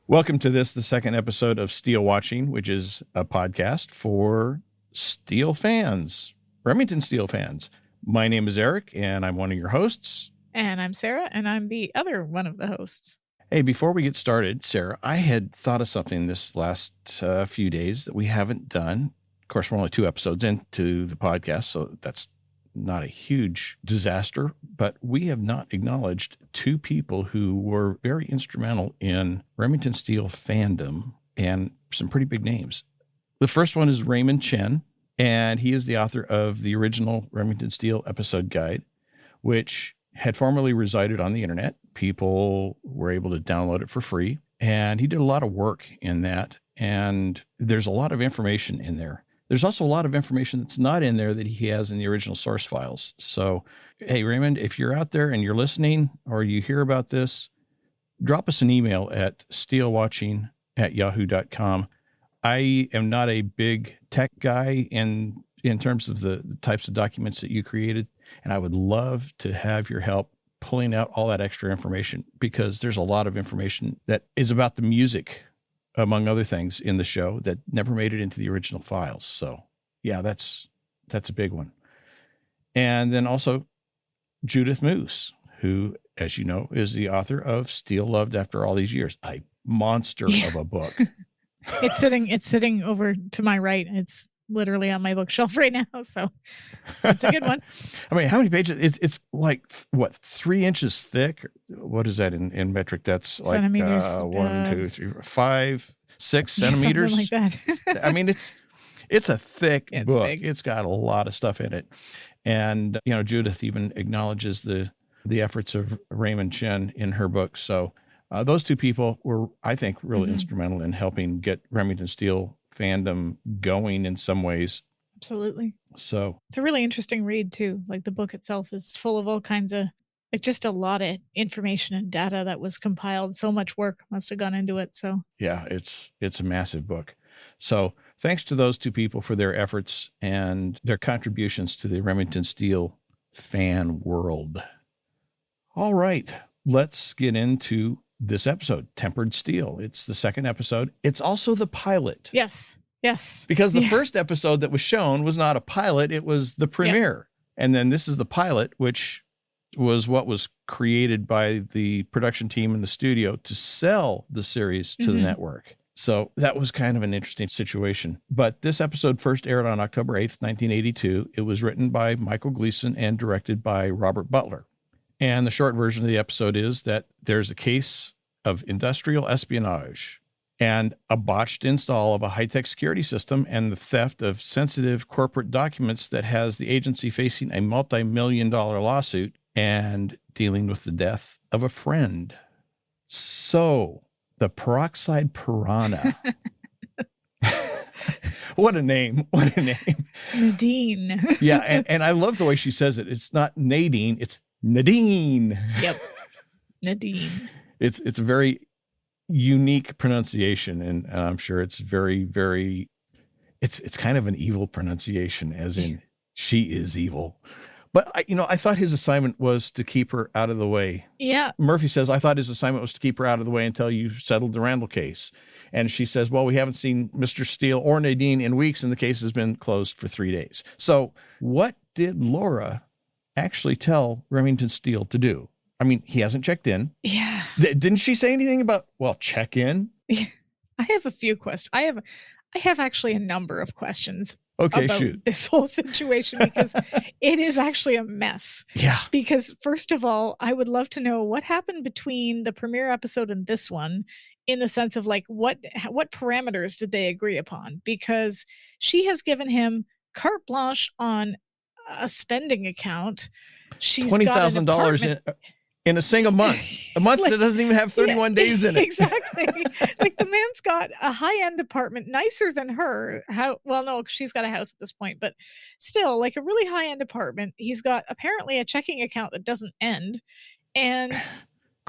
Welcome to the second episode of SteeleWatching, which is a podcast for Steele fans, Remington Steele fans. My name is Eric, and I'm one of your hosts. And I'm Sara, and I'm the other one of the hosts. Hey, before we get started, Sara, I had thought of something this last few days that we haven't done. Of course, we're only 2 episodes into the podcast, so that's not a huge disaster, but we have not acknowledged 2 people who were very instrumental in Remington Steele fandom and some pretty big names. The first one is Raymond Chen, and he is the author of the original Remington Steele episode guide, which had formerly resided on the internet. People were able to download it for free, and he did a lot of work in that, and there's a lot of information in there. There's also a lot of information that's not in there that he has in the original source files. So, hey, Raymond, if you're out there and you're listening or you hear about this, drop us an email at SteeleWatching@yahoo.com. I am not a big tech guy in terms of the types of documents that you created, and I would love to have your help pulling out all that extra information, because there's a lot of information that is about the music, among other things, in the show that never made it into the original files. So yeah, that's a big one. And then also Judith Moose, who, as you know, is the author of Steele Loved After All These Years, a monster of a book. It's sitting over to my right. It's literally on my bookshelf right now. So it's a good one. I mean, how many pages? It's like, what, 3 inches thick? What is that in metric? That's like centimeters. 1, 2, 3, 5, 6 centimeters. Something like that. I mean, it's a thick book. Big. It's got a lot of stuff in it. And, Judith even acknowledges the efforts of Raymond Chen in her book. So those 2 people were, I think, really instrumental in helping get Remington Steele fandom going in some ways. Absolutely. So it's a really interesting read too. Like, the book itself is full of all kinds of, like, just a lot of information and data that was compiled. So much work must have gone into it. So yeah, it's a massive book. So thanks to those 2 people for their efforts and their contributions to the Remington Steele fan world. All right, let's get into this episode, Tempered Steel. It's the 2nd episode. It's also the pilot. Yes. Because the first episode that was shown was not a pilot. It was the premiere. Yeah. And then this is the pilot, which was what was created by the production team in the studio to sell the series to the network. So that was kind of an interesting situation. But this episode first aired on October 8th, 1982. It was written by Michael Gleason and directed by Robert Butler. And the short version of the episode is that there's a case of industrial espionage and a botched install of a high-tech security system and the theft of sensitive corporate documents that has the agency facing a multi-million-dollar lawsuit and dealing with the death of a friend. So, the peroxide piranha. What a name. Nadine. Yeah, and I love the way she says it. It's not Nadine, it's Nadine. Yep. Nadine. It's a very unique pronunciation, and I'm sure it's very, very, it's kind of an evil pronunciation, as in she is evil. But I thought his assignment was to keep her out of the way. Yeah. Murphy says, I thought his assignment was to keep her out of the way until you settled the Randall case. And she says, well, we haven't seen Mr. Steele or Nadine in weeks, and the case has been closed for 3 days. So what did Laura actually tell Remington Steele to do? I mean, he hasn't checked in. Yeah. Didn't she say anything about, well, check in? Yeah. I have a few questions. I have actually a number of questions. Okay, about shoot. This whole situation, because it is actually a mess. Yeah. Because first of all, I would love to know what happened between the premiere episode and this one, in the sense of, like, what parameters did they agree upon? Because she has given him carte blanche on a spending account. She's $20,000 in a single month, a month that doesn't even have 31 days in it. Exactly. Like, the man's got a high-end apartment, nicer than her. Well, no, she's got a house at this point, but still, like, a really high-end apartment. He's got apparently a checking account that doesn't end. And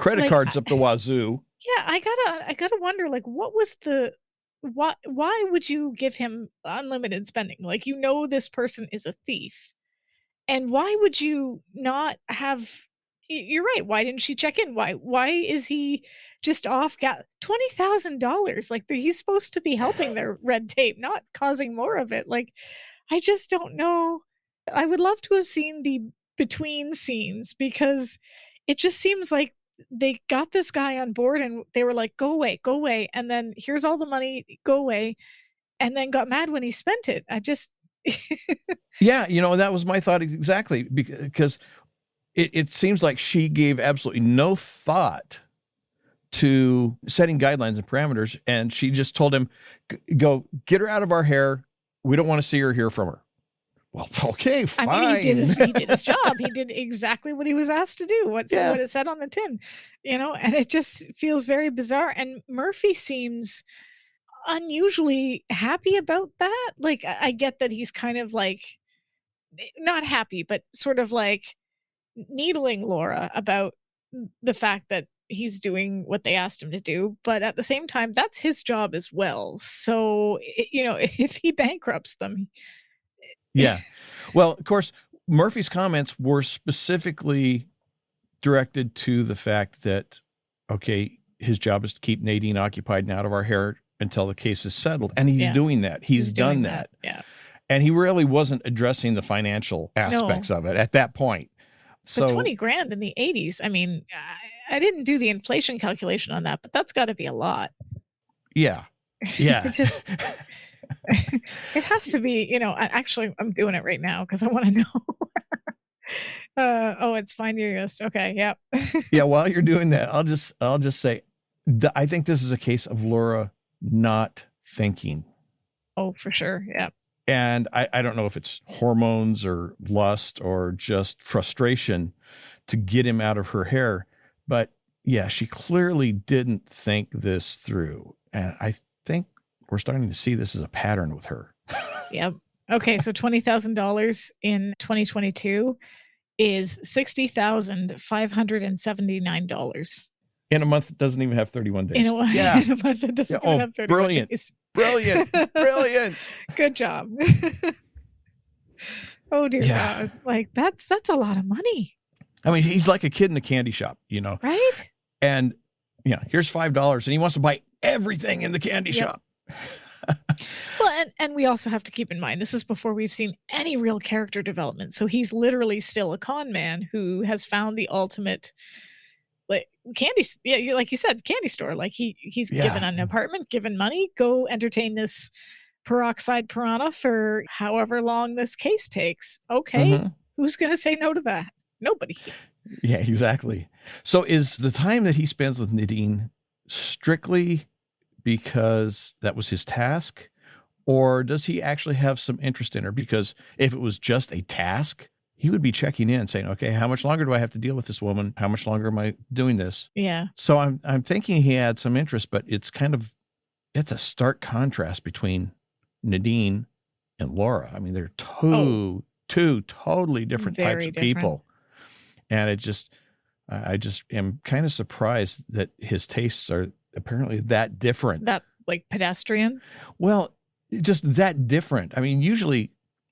Credit Like, cards up the wazoo. yeah, I gotta wonder, like, what was the why would you give him unlimited spending? Like, you know this person is a thief. And why would you not have you're right, why didn't she check in? Why is he just off $20,000? Like, he's supposed to be helping their red tape, not causing more of it. Like, I just don't know. I would love to have seen the between scenes because it just seems like they got this guy on board and they were like, go away," and then, "Here's all the money, go away," and then got mad when he spent it. I just Yeah, that was my thought exactly, because it seems like she gave absolutely no thought to setting guidelines and parameters, and she just told him, "Go get her out of our hair. We don't want to see her, hear from her." Well, okay, fine. I mean, he did his job. He did exactly what he was asked to do, what it said on the tin, and it just feels very bizarre, and Murphy seems unusually happy about that. Like, I get that he's kind of, like, not happy, but sort of, like, needling Laura about the fact that he's doing what they asked him to do, but at the same time, that's his job as well. So, if he bankrupts them. Yeah. Well, of course, Murphy's comments were specifically directed to the fact that, okay, his job is to keep Nadine occupied and out of our hair until the case is settled. And he's doing that. He's done that. Yeah. And he really wasn't addressing the financial aspects of it at that point. So But 20 grand in the 80s, I mean, I didn't do the inflation calculation on that, but that's got to be a lot. Yeah. Yeah. It just, it has to be, actually, I'm doing it right now because I want to know. Oh, it's find your list. Okay. Yep. Yeah. While you're doing that, I'll just say, I think this is a case of Laura not thinking. Oh, for sure. Yep. And I don't know if it's hormones or lust or just frustration to get him out of her hair. But yeah, she clearly didn't think this through. And I think we're starting to see this as a pattern with her. Yep. Okay. So $20,000 in 2022 is $60,579. In a month that doesn't even have 31 days. In a month that doesn't even have 31 brilliant. days. Brilliant. Good job. Oh dear God. Like that's a lot of money. I mean, he's like a kid in a candy shop, Right? And here's $5 and he wants to buy everything in the candy shop. Well, and we also have to keep in mind, this is before we've seen any real character development. So he's literally still a con man who has found the ultimate, like, candy. Yeah, like you said, candy store. Like he's given an apartment, given money, go entertain this peroxide piranha for however long this case takes. Okay. Who's going to say no to that? Nobody. Yeah, exactly. So is the time that he spends with Nadine strictly because that was his task, or does he actually have some interest in her? Because if it was just a task, he would be checking in saying, okay, how much longer do I have to deal with this woman? How much longer am I doing this? Yeah. So I'm thinking he had some interest, but it's a stark contrast between Nadine and Laura. I mean, they're two totally different types of people. And I just am kind of surprised that his tastes are apparently that different. That, like, pedestrian? Well, just that different. I mean, usually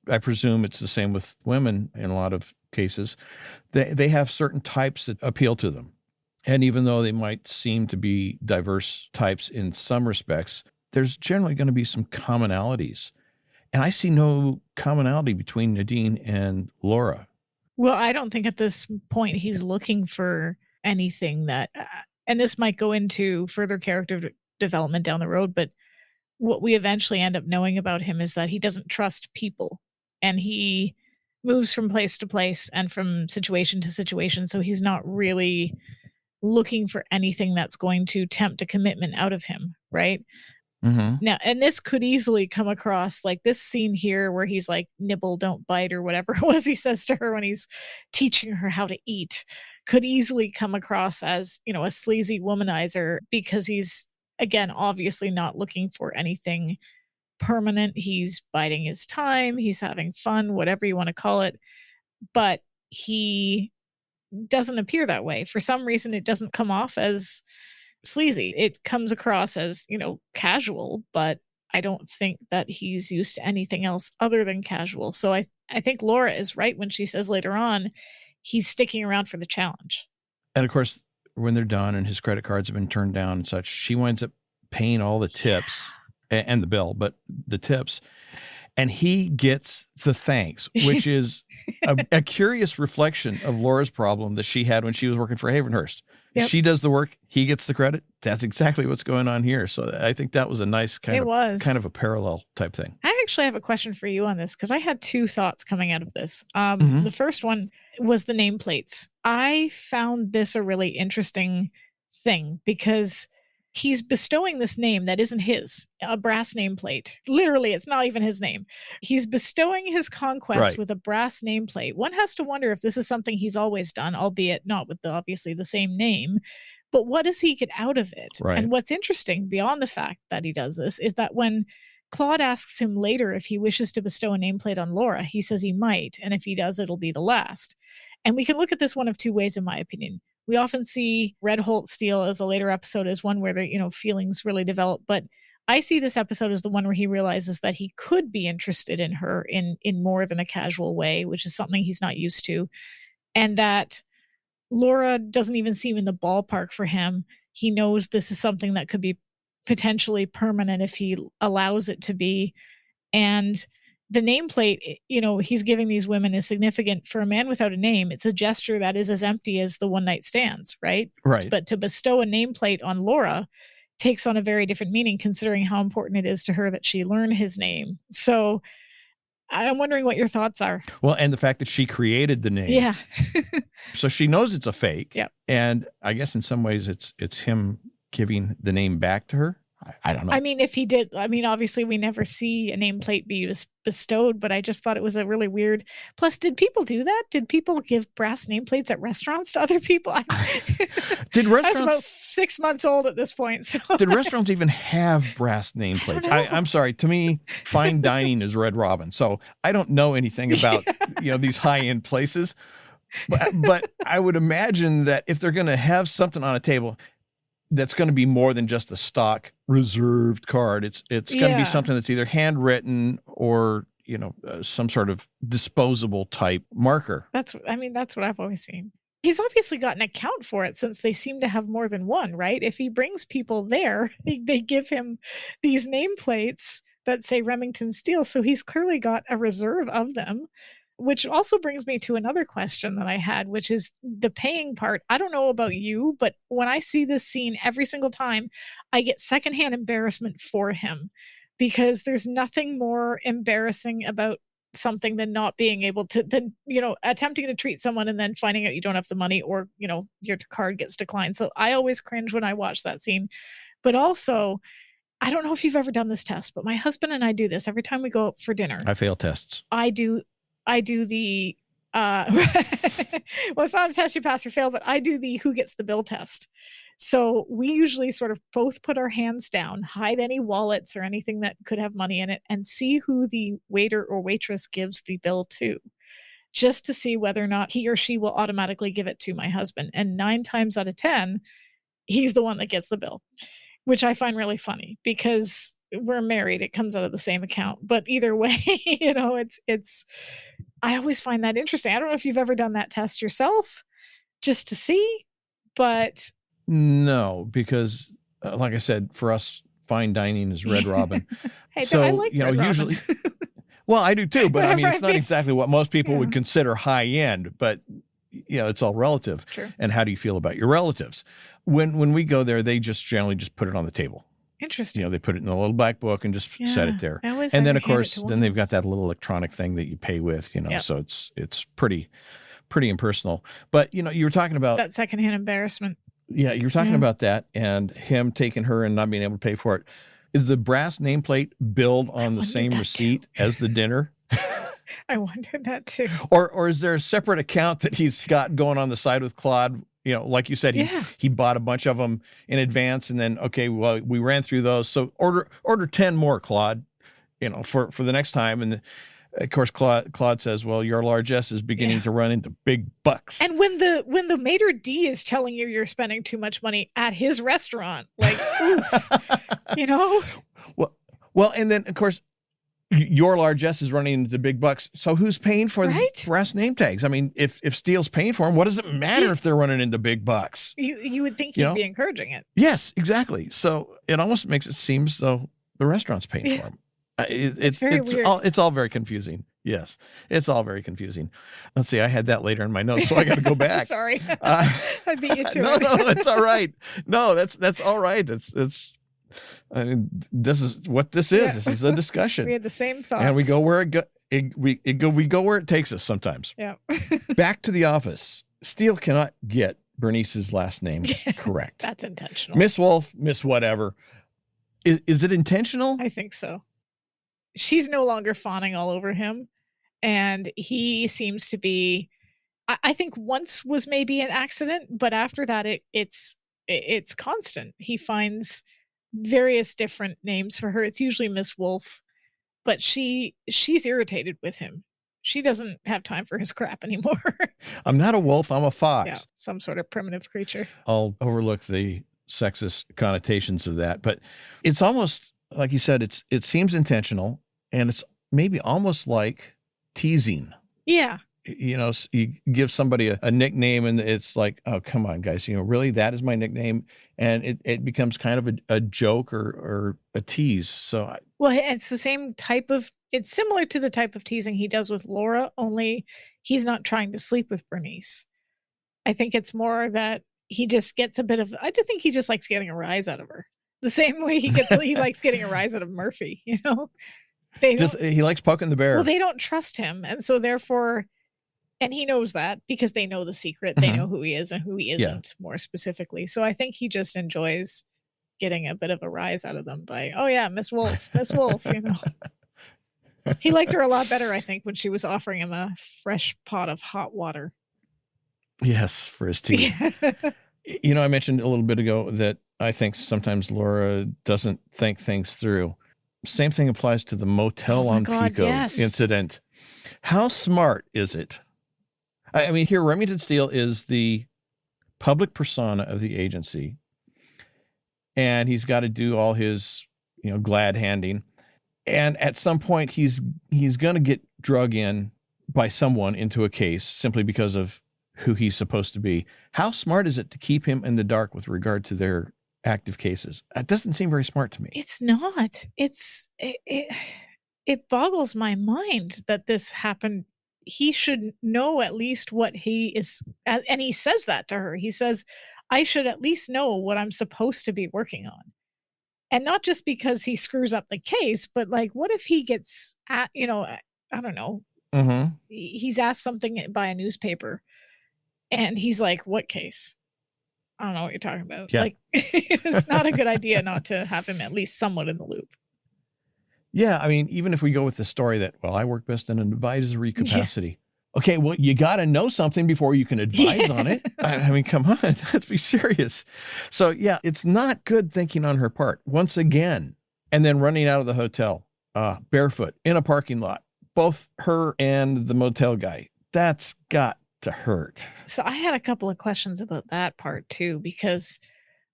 I presume it's the same with women in a lot of cases. They have certain types that appeal to them. And even though they might seem to be diverse types in some respects, there's generally going to be some commonalities. And I see no commonality between Nadine and Laura. Well, I don't think at this point he's looking for anything that, and this might go into further character development down the road, but what we eventually end up knowing about him is that he doesn't trust people, and he moves from place to place and from situation to situation. So he's not really looking for anything that's going to tempt a commitment out of him. Right. Now, and this could easily come across like this scene here where he's like, nibble, don't bite, or whatever it was he says to her when he's teaching her how to eat, could easily come across as, a sleazy womanizer, because he's, again, obviously not looking for anything permanent. He's biding his time. He's having fun, whatever you want to call it. But he doesn't appear that way. For some reason, it doesn't come off as sleazy. It comes across as, casual, but I don't think that he's used to anything else other than casual. So I think Laura is right when she says later on, he's sticking around for the challenge. And of course, when they're done and his credit cards have been turned down and such, she winds up paying all the tips and the bill, but the tips. And he gets the thanks, which is a curious reflection of Laura's problem that she had when she was working for Havenhurst. Yep. She does the work, he gets the credit. That's exactly what's going on here. So I think that was a nice kind of a parallel type thing. I actually have a question for you on this because I had two thoughts coming out of this. The first one was the nameplates. I found this a really interesting thing because he's bestowing this name that isn't his, a brass nameplate. Literally, it's not even his name. He's bestowing his conquest with a brass nameplate. One has to wonder if this is something he's always done, albeit not with obviously the same name. But what does he get out of it? Right. And what's interesting beyond the fact that he does this is that when Claude asks him later if he wishes to bestow a nameplate on Laura, he says he might. And if he does, it'll be the last. And we can look at this one of two ways, in my opinion. We often see Red Holt Steele as a later episode as one where the feelings really develop. But I see this episode as the one where he realizes that he could be interested in her in more than a casual way, which is something he's not used to. And that Laura doesn't even seem in the ballpark for him. He knows this is something that could be potentially permanent if he allows it to be. And the nameplate, he's giving these women is significant. For a man without a name, it's a gesture that is as empty as the one night stands, right? Right. But to bestow a nameplate on Laura takes on a very different meaning, considering how important it is to her that she learn his name. So I'm wondering what your thoughts are. Well, and the fact that she created the name. Yeah. So she knows it's a fake. Yeah. And I guess in some ways it's him giving the name back to her. I don't know. I mean, if he did, obviously we never see a nameplate be bestowed, but I just thought it was a really weird. Plus, did people do that? Did people give brass nameplates at restaurants to other people? Did restaurants? I was about 6 months old at this point. So did restaurants even have brass nameplates? I'm sorry. To me, fine dining is Red Robin. So I don't know anything about these high-end places. But I would imagine that if they're going to have something on a table, that's going to be more than just a stock reserved card. It's going to be something that's either handwritten or, some sort of disposable type marker. That's what I've always seen. He's obviously got an account for it since they seem to have more than one, right? If he brings people there, they give him these nameplates that say Remington Steele. So he's clearly got a reserve of them. Which also brings me to another question that I had, which is the paying part. I don't know about you, but when I see this scene every single time, I get secondhand embarrassment for him because there's nothing more embarrassing about something than not being able to, attempting to treat someone and then finding out you don't have the money or, your card gets declined. So I always cringe when I watch that scene. But also, I don't know if you've ever done this test, but my husband and I do this every time we go out for dinner. I fail tests. I do the well, it's not a test you pass or fail, but I do the who gets the bill test. So we usually sort of both put our hands down, hide any wallets or anything that could have money in it, and see who the waiter or waitress gives the bill to, just to see whether or not he or she will automatically give it to my husband. And 9 times out of 10, he's the one that gets the bill, which I find really funny because we're married. It comes out of the same account. But either way, it's I always find that interesting. I don't know if you've ever done that test yourself just to see, but no, because like I said, for us, fine dining is Red Robin. Hey, so I like Red usually, well, I do too, but I mean, it's not exactly what most people would consider high end, but it's all relative. True. And how do you feel about your relatives? When we go there, they just generally just put it on the table. Interesting. They put it in a little black book and just set it there. And then of course, then they've got that little electronic thing that you pay with, so it's pretty impersonal. But you were talking about that secondhand embarrassment. Yeah, you're talking about that and him taking her and not being able to pay for it. Is the brass nameplate billed on the same receipt as the dinner? I wondered that too. Or is there a separate account that he's got going on the side with Claude? Like you said, he bought a bunch of them in advance, and then well, we ran through those. So order 10 more, Claude. For the next time, and Of course, Claude says, well, your largesse is beginning to run into big bucks. And when the maitre d' is telling you you're spending too much money at his restaurant, like, oof, you know? Well, and then, of course, your largesse is running into big bucks. So who's paying for the brass name tags? I mean, if Steele's paying for them, what does it matter if they're running into big bucks? You would think he'd be encouraging it. Yes, exactly. So it almost makes it seem as though the restaurant's paying for them. It's very weird. It's all very confusing. Yes, it's all very confusing. Let's see. I had that later in my notes, so I got to go back. Sorry, I beat you to it. No, that's all right. No, that's all right. That's. I mean, this is what this is. This is a discussion. We had the same thoughts, and we go where we go where it takes us sometimes. Yeah. Back to the office. Steele cannot get Bernice's last name correct. That's intentional. Miss Wolf, Miss whatever. Is it intentional? I think so. She's no longer fawning all over him, and he seems to be. I think once was maybe an accident, but after that, it's constant. He finds various different names for her. It's usually Miss Wolf, but she's irritated with him. She doesn't have time for his crap anymore. I'm not a wolf. I'm a fox. Yeah, some sort of primitive creature. I'll overlook the sexist connotations of that, but it's almost like you said, it seems intentional, and it's maybe almost like teasing. Yeah. You know, you give somebody a nickname and it's like, oh, come on, guys, really, that is my nickname. And it becomes kind of a joke or a tease. So well, it's the same type of, it's similar to the type of teasing he does with Laura, only he's not trying to sleep with Bernice. I think it's more that he just gets a bit of, I just think he just likes getting a rise out of her. The same way he likes getting a rise out of Murphy, He likes poking the bear. Well, they don't trust him. And so therefore, and he knows that because they know the secret. They know who he is and who he isn't, more specifically. So I think he just enjoys getting a bit of a rise out of them by, oh yeah, Miss Wolf, He liked her a lot better, I think, when she was offering him a fresh pot of hot water. Yes, for his tea. I mentioned a little bit ago that I think sometimes Laura doesn't think things through. Same thing applies to the motel on Pico incident. How smart is it? I mean, here, Remington Steele is the public persona of the agency, and he's got to do all his, glad handing. And at some point, he's going to get drug in by someone into a case simply because of who he's supposed to be. How smart is it to keep him in the dark with regard to their active cases? It doesn't seem very smart to me. It's not. It boggles my mind that this happened. He should know at least what he is, and he says that to her. He says, I should at least know what I'm supposed to be working on. And not just because he screws up the case, but like, what if he gets at, I don't know. Mm-hmm. He's asked something by a newspaper and he's like, what case? I don't know what you're talking about. Yeah. Like, it's not a good idea not to have him at least somewhat in the loop. Yeah, I mean, even if we go with the story that, I work best in an advisory capacity. Yeah. Okay, well, you got to know something before you can advise on it. I mean, come on, let's be serious. So, yeah, it's not good thinking on her part, once again. And then running out of the hotel, barefoot, in a parking lot, both her and the motel guy. That's got to hurt. So I had a couple of questions about that part, too, because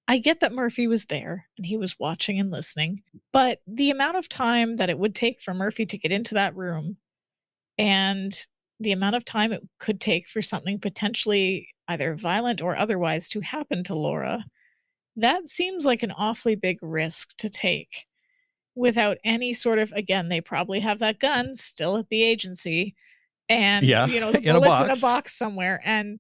I get that Murphy was there and he was watching and listening, but the amount of time that it would take for Murphy to get into that room and the amount of time it could take for something potentially either violent or otherwise to happen to Laura, that seems like an awfully big risk to take without any sort of, again, they probably have that gun still at the agency and, the bullets in a box somewhere. And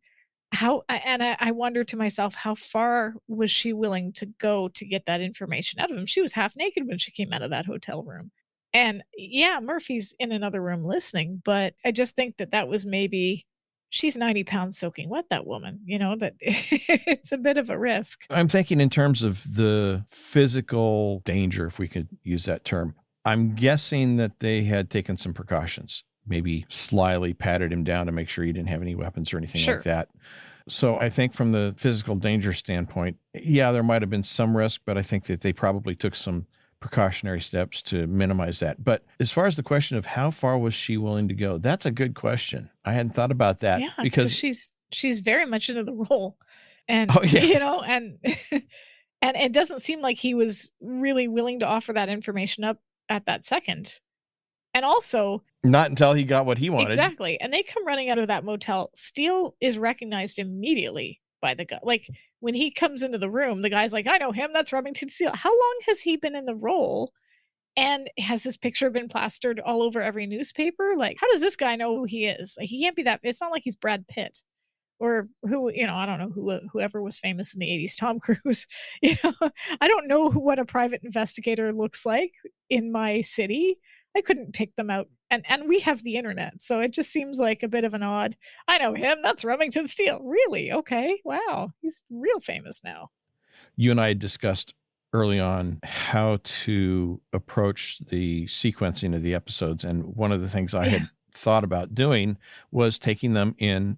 I wonder to myself, how far was she willing to go to get that information out of him? She was half naked when she came out of that hotel room. And yeah, Murphy's in another room listening, but I just think that was maybe, she's 90 pounds soaking wet, that woman, that it's a bit of a risk. I'm thinking in terms of the physical danger, if we could use that term. I'm guessing that they had taken some precautions, maybe slyly patted him down to make sure he didn't have any weapons or anything like that. So I think from the physical danger standpoint, yeah, there might have been some risk, but I think that they probably took some precautionary steps to minimize that. But as far as the question of how far was she willing to go, that's a good question. I hadn't thought about that Yeah, because because, she's very much into the role. And, oh yeah, and and it doesn't seem like he was really willing to offer that information up at that second. And also, not until he got what he wanted. exactly. And they come running out of that motel. Steele is recognized immediately by the guy. Like when he comes into the room, the guy's like, I know him. That's Remington Steele. How long has he been in the role? And has his picture been plastered all over every newspaper? Like, how does this guy know who he is? Like, he can't be that. It's not like he's Brad Pitt or who, I don't know whoever was famous in the 80s, Tom Cruise. I don't know what a private investigator looks like in my city. I couldn't pick them out. And we have the internet, so it just seems like a bit of an odd. I know him. That's Remington Steele. Really? Okay. Wow. He's real famous now. You and I discussed early on how to approach the sequencing of the episodes. And one of the things I had thought about doing was taking them in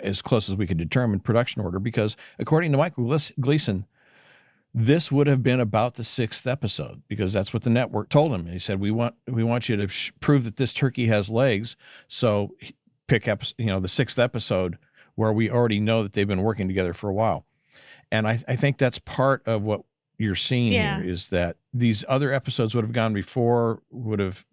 as close as we could determine production order, because according to Michael Gleason, this would have been about the 6th episode, because that's what the network told him. He said, we want you to prove that this turkey has legs. So pick up, the 6th episode where we already know that they've been working together for a while. And I think that's part of what you're seeing here, is that these other episodes would have gone before, would have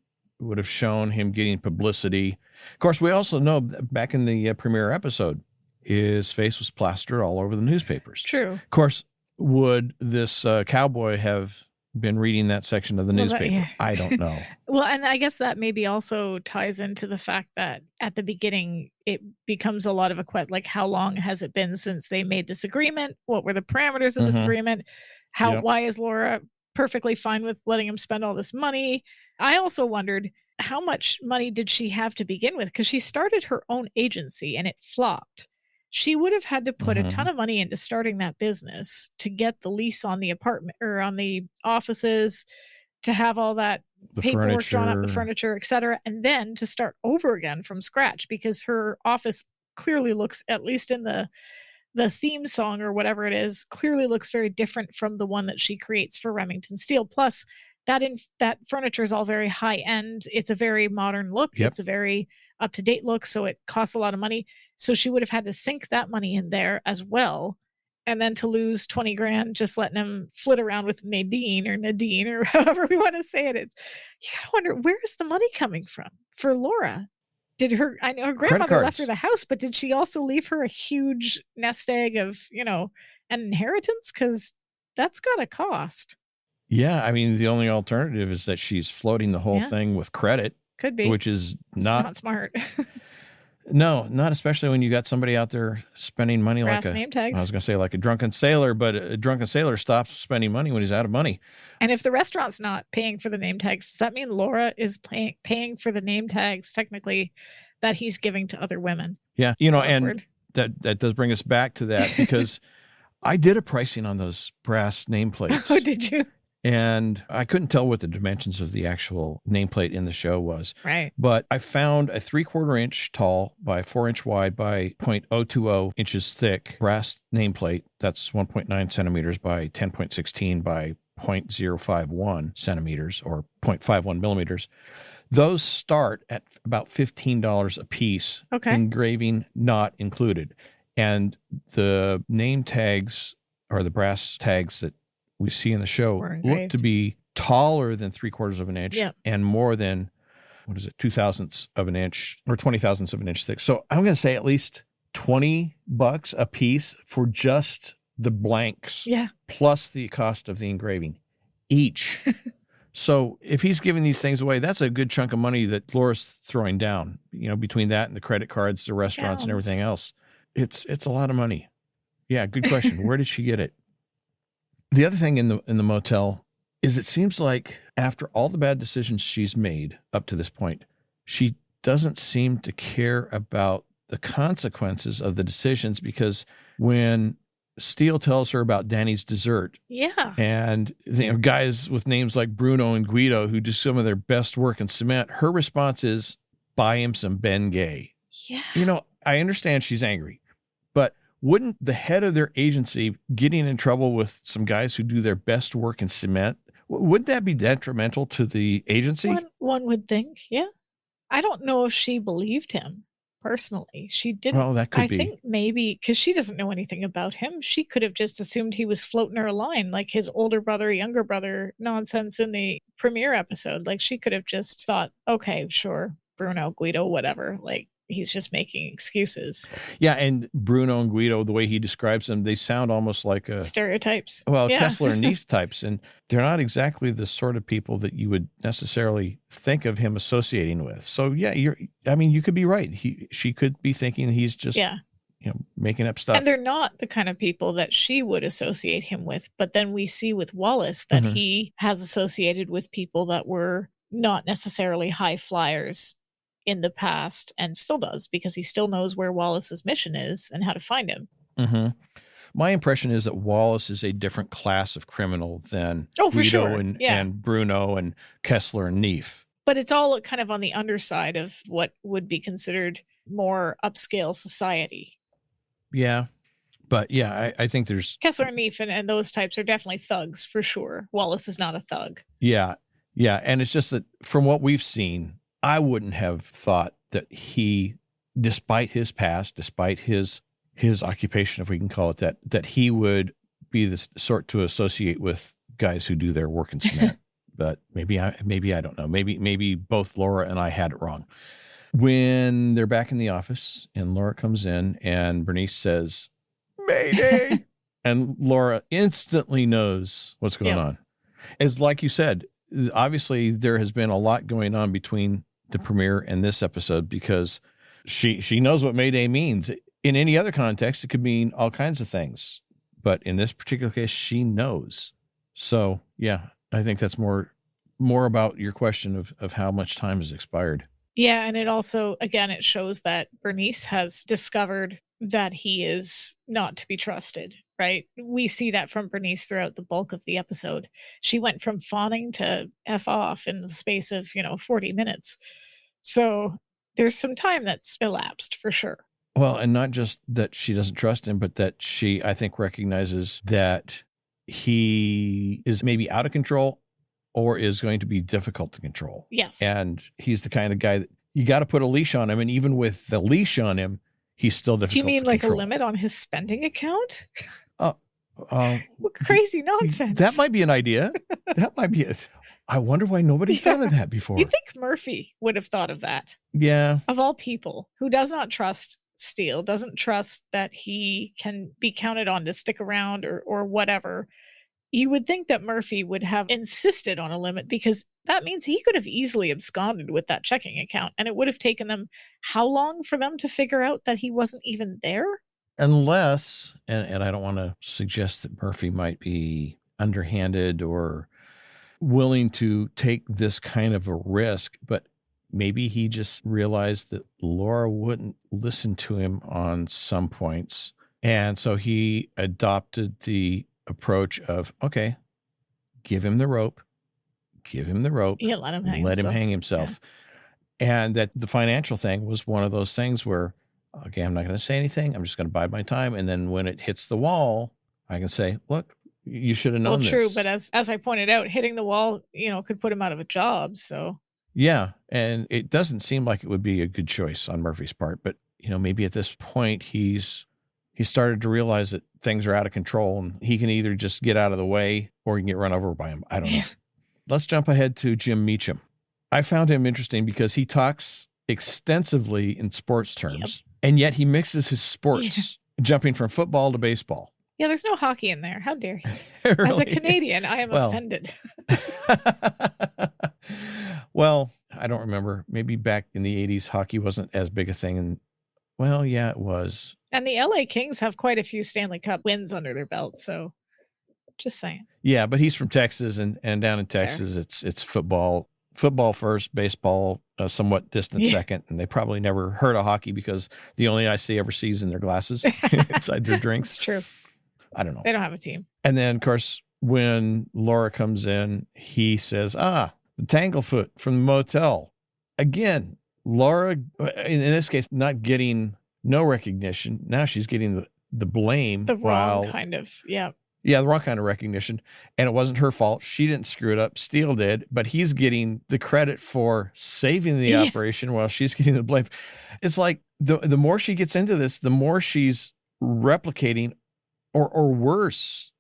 shown him getting publicity. Of course, we also know that back in the premiere episode, his face was plastered all over the newspapers. True. Of course, would this cowboy have been reading that section of the newspaper? I don't know. Well, and I guess that maybe also ties into the fact that at the beginning, it becomes a lot of a question, like how long has it been since they made this agreement? What were the parameters of this agreement? Why is Laura perfectly fine with letting him spend all this money? I also wondered, how much money did she have to begin with? Because she started her own agency and it flopped. She would have had to put a ton of money into starting that business to get the lease on the apartment or on the offices, to have all that paperwork drawn up, the furniture, etc., and then to start over again from scratch, because her office clearly looks, at least in the theme song or whatever it is, clearly looks very different from the one that she creates for Remington Steele. Plus, that furniture is all very high end. It's a very modern look. Yep. It's a very up to date look, so it costs a lot of money. So she would have had to sink that money in there as well. And then to lose 20 grand just letting him flit around with Nadine or however we want to say it. You gotta wonder, where is the money coming from for Laura? I know her grandmother left her the house, but did she also leave her a huge nest egg of, an inheritance? Because that's gotta cost. Yeah, I mean, the only alternative is that she's floating the whole thing with credit. Could be. Which is not smart. No, not especially when you got somebody out there spending money Brass name tags. I was going to say like a drunken sailor, but a drunken sailor stops spending money when he's out of money. And if the restaurant's not paying for the name tags, does that mean Laura is paying for the name tags technically that he's giving to other women? Yeah, and that does bring us back to that, because I did a pricing on those brass nameplates. Oh, did you? And I couldn't tell what the dimensions of the actual nameplate in the show was. Right. But I found a 3/4 inch tall by 4 inch wide by 0.020 inches thick brass nameplate. That's 1.9 centimeters by 10.16 by 0.051 centimeters or 0.51 millimeters. Those start at about $15 a piece. Okay. Engraving not included. And the name tags, or the brass tags that we see in the show, look to be taller than 3/4 of an inch and more than, 2 thousandths of an inch or 20 thousandths of an inch thick. So I'm going to say at least $20 a piece for just the blanks. Yeah. Plus the cost of the engraving each. So if he's giving these things away, that's a good chunk of money that Laura's throwing down, between that and the credit cards, the restaurants and everything else. It's a lot of money. Yeah. Good question. Where did she get it? The other thing in the motel is, it seems like after all the bad decisions she's made up to this point, she doesn't seem to care about the consequences of the decisions, because when Steele tells her about Danny's dessert, and guys with names like Bruno and Guido who do some of their best work in cement, her response is, buy him some Ben Gay. Yeah. I understand she's angry, but wouldn't the head of their agency getting in trouble with some guys who do their best work in cement, Would that be detrimental to the agency? One would think, yeah. I don't know if she believed him personally. She didn't. Well, that could I be. think maybe because she doesn't know anything about him, she could have just assumed he was floating her a line, like his older brother, younger brother nonsense in the premiere episode. Like she could have just thought, okay, sure, Bruno, Guido, whatever. Like he's just making excuses. Yeah, and Bruno and Guido, the way he describes them, they sound almost like Stereotypes. well, Yeah. Kessler and Neef types, and they're not exactly the sort of people that you would necessarily think of him associating with. So yeah, you could be right. She could be thinking he's just Yeah. Making up stuff. And they're not the kind of people that she would associate him with. But then we see with Wallace that he has associated with people that were not necessarily high flyers in the past and still does because he still knows where Wallace's mission is and how to find him. Mm-hmm. My impression is that Wallace is a different class of criminal than for Guido sure. and Bruno and Kessler and Neef. But it's all kind of on the underside of what would be considered more upscale society. Yeah. But yeah, I think there's Kessler and Neef and those types are definitely thugs for sure. Wallace is not a thug. Yeah. Yeah. And it's just that from what we've seen, I wouldn't have thought that he, despite his past, despite his occupation, if we can call it that he would be the sort to associate with guys who do their work in cement. But maybe I don't know. Maybe both Laura and I had it wrong. When they're back in the office and Laura comes in and Bernice says, "Mayday," and Laura instantly knows what's going on. It's like you said, obviously there has been a lot going on between the premiere and this episode because she knows what Mayday means. In any other context, it could mean all kinds of things. But in this particular case, she knows. So yeah, I think that's more about your question of how much time has expired. Yeah, and it also, again, it shows that Bernice has discovered that he is not to be trusted, right? We see that from Bernice throughout the bulk of the episode. She went from fawning to F off in the space of, 40 minutes. So there's some time that's elapsed for sure. Well, and not just that she doesn't trust him, but that she, I think, recognizes that he is maybe out of control or is going to be difficult to control. Yes. And he's the kind of guy that you got to put a leash on him. And even with the leash on him, he's still difficult to control. Do you mean like a limit on his spending account? What crazy nonsense. That might be an idea. That might be it. I wonder why nobody thought of that before. You think Murphy would have thought of that? Yeah. Of all people, who does not trust Steele, doesn't trust that he can be counted on to stick around or whatever. You would think that Murphy would have insisted on a limit because that means he could have easily absconded with that checking account. And it would have taken them how long for them to figure out that he wasn't even there? Unless, and I don't want to suggest that Murphy might be underhanded or willing to take this kind of a risk, but maybe he just realized that Laura wouldn't listen to him on some points. And so he adopted the approach of, okay, give him the rope. Yeah, let him hang himself. Yeah. And that the financial thing was one of those things where, okay, I'm not going to say anything. I'm just going to bide my time. And then when it hits the wall, I can say, look, you should have known this. Well, true. But as I pointed out, hitting the wall, could put him out of a job. So. Yeah. And it doesn't seem like it would be a good choice on Murphy's part. But, maybe at this point he started to realize that things are out of control and he can either just get out of the way or he can get run over by him. I don't know. Let's jump ahead to Jim Meacham. I found him interesting because he talks extensively in sports terms, and yet he mixes his sports, jumping from football to baseball. Yeah, there's no hockey in there. How dare he? Really? As a Canadian, I am offended. Well, I don't remember. Maybe back in the 80s, hockey wasn't as big a thing. And well, yeah, it was. And the LA Kings have quite a few Stanley Cup wins under their belt. So just saying. Yeah, but he's from Texas, and down in Texas, it's football first, baseball somewhat distant second, and they probably never heard of hockey because the only ice they ever see is in their glasses inside their drinks. It's true. I don't know. They don't have a team. And then, of course, when Laura comes in, he says, the Tanglefoot from the motel. Again, Laura, in this case, not getting no recognition. Now she's getting the blame. The wrong kind of, yeah. Yeah, the wrong kind of recognition. And it wasn't her fault. She didn't screw it up. Steele did, but he's getting the credit for saving the operation while she's getting the blame. It's like the more she gets into this, the more she's replicating or worse,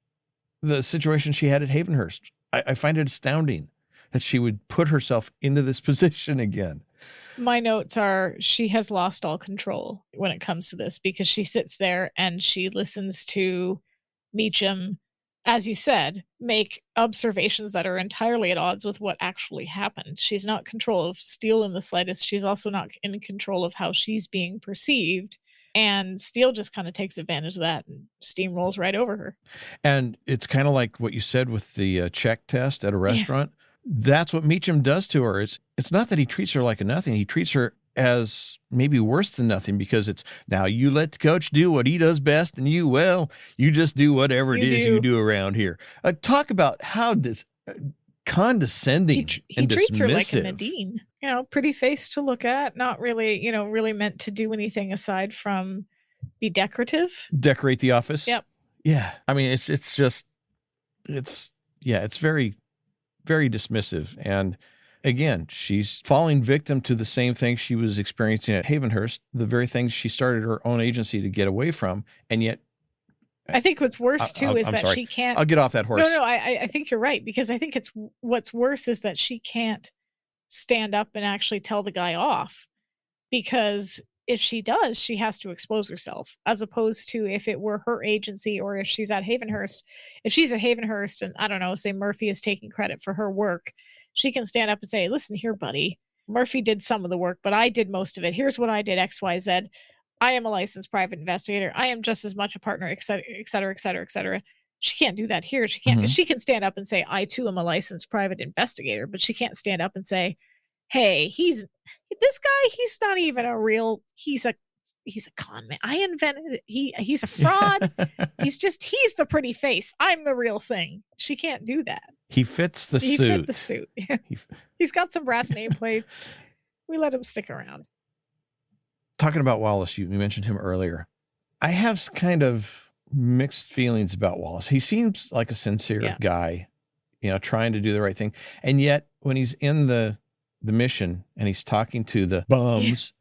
the situation she had at Havenhurst. I find it astounding that she would put herself into this position again. My notes are she has lost all control when it comes to this, because she sits there and she listens to Meacham, as you said, make observations that are entirely at odds with what actually happened. She's not in control of Steele in the slightest. She's also not in control of how she's being perceived. And Steele just kind of takes advantage of that and steamrolls right over her. And it's kind of like what you said with the check test at a restaurant. Yeah. That's what Meacham does to her. It's not that he treats her like a nothing. He treats her as maybe worse than nothing, because it's, now you let the coach do what he does best, and you just do whatever you do around here. Talk about how condescending he treats her like a Nadine, pretty face to look at, not really, really meant to do anything aside from be decorative. Decorate the office. Yep. Yeah. I mean, it's very, very dismissive. And again, she's falling victim to the same thing she was experiencing at Havenhurst, the very things she started her own agency to get away from. And yet, I think what's worse too is that she can't. I'll get off that horse. No, I think you're right, because I think what's worse is that she can't stand up and actually tell the guy off, because if she does, she has to expose herself, as opposed to if it were her agency, or if she's at Havenhurst. If she's at Havenhurst and, I don't know, say Murphy is taking credit for her work, she can stand up and say, listen here, buddy, Murphy did some of the work, but I did most of it. Here's what I did, XYZ. I am a licensed private investigator. I am just as much a partner, et cetera, et cetera, et cetera, et cetera. She can't do that here. She can't. Mm-hmm. She can stand up and say, I too am a licensed private investigator, but she can't stand up and say, hey, this guy, he's not even a real, he's a con man. I invented it. He's a fraud. he's the pretty face. I'm the real thing. She can't do that. He fits the suit. He fit the suit. He's got some brass nameplates. We let him stick around. Talking about Wallace, you mentioned him earlier. I have kind of mixed feelings about Wallace. He seems like a sincere guy, trying to do the right thing. And yet when he's in the mission and he's talking to the bums,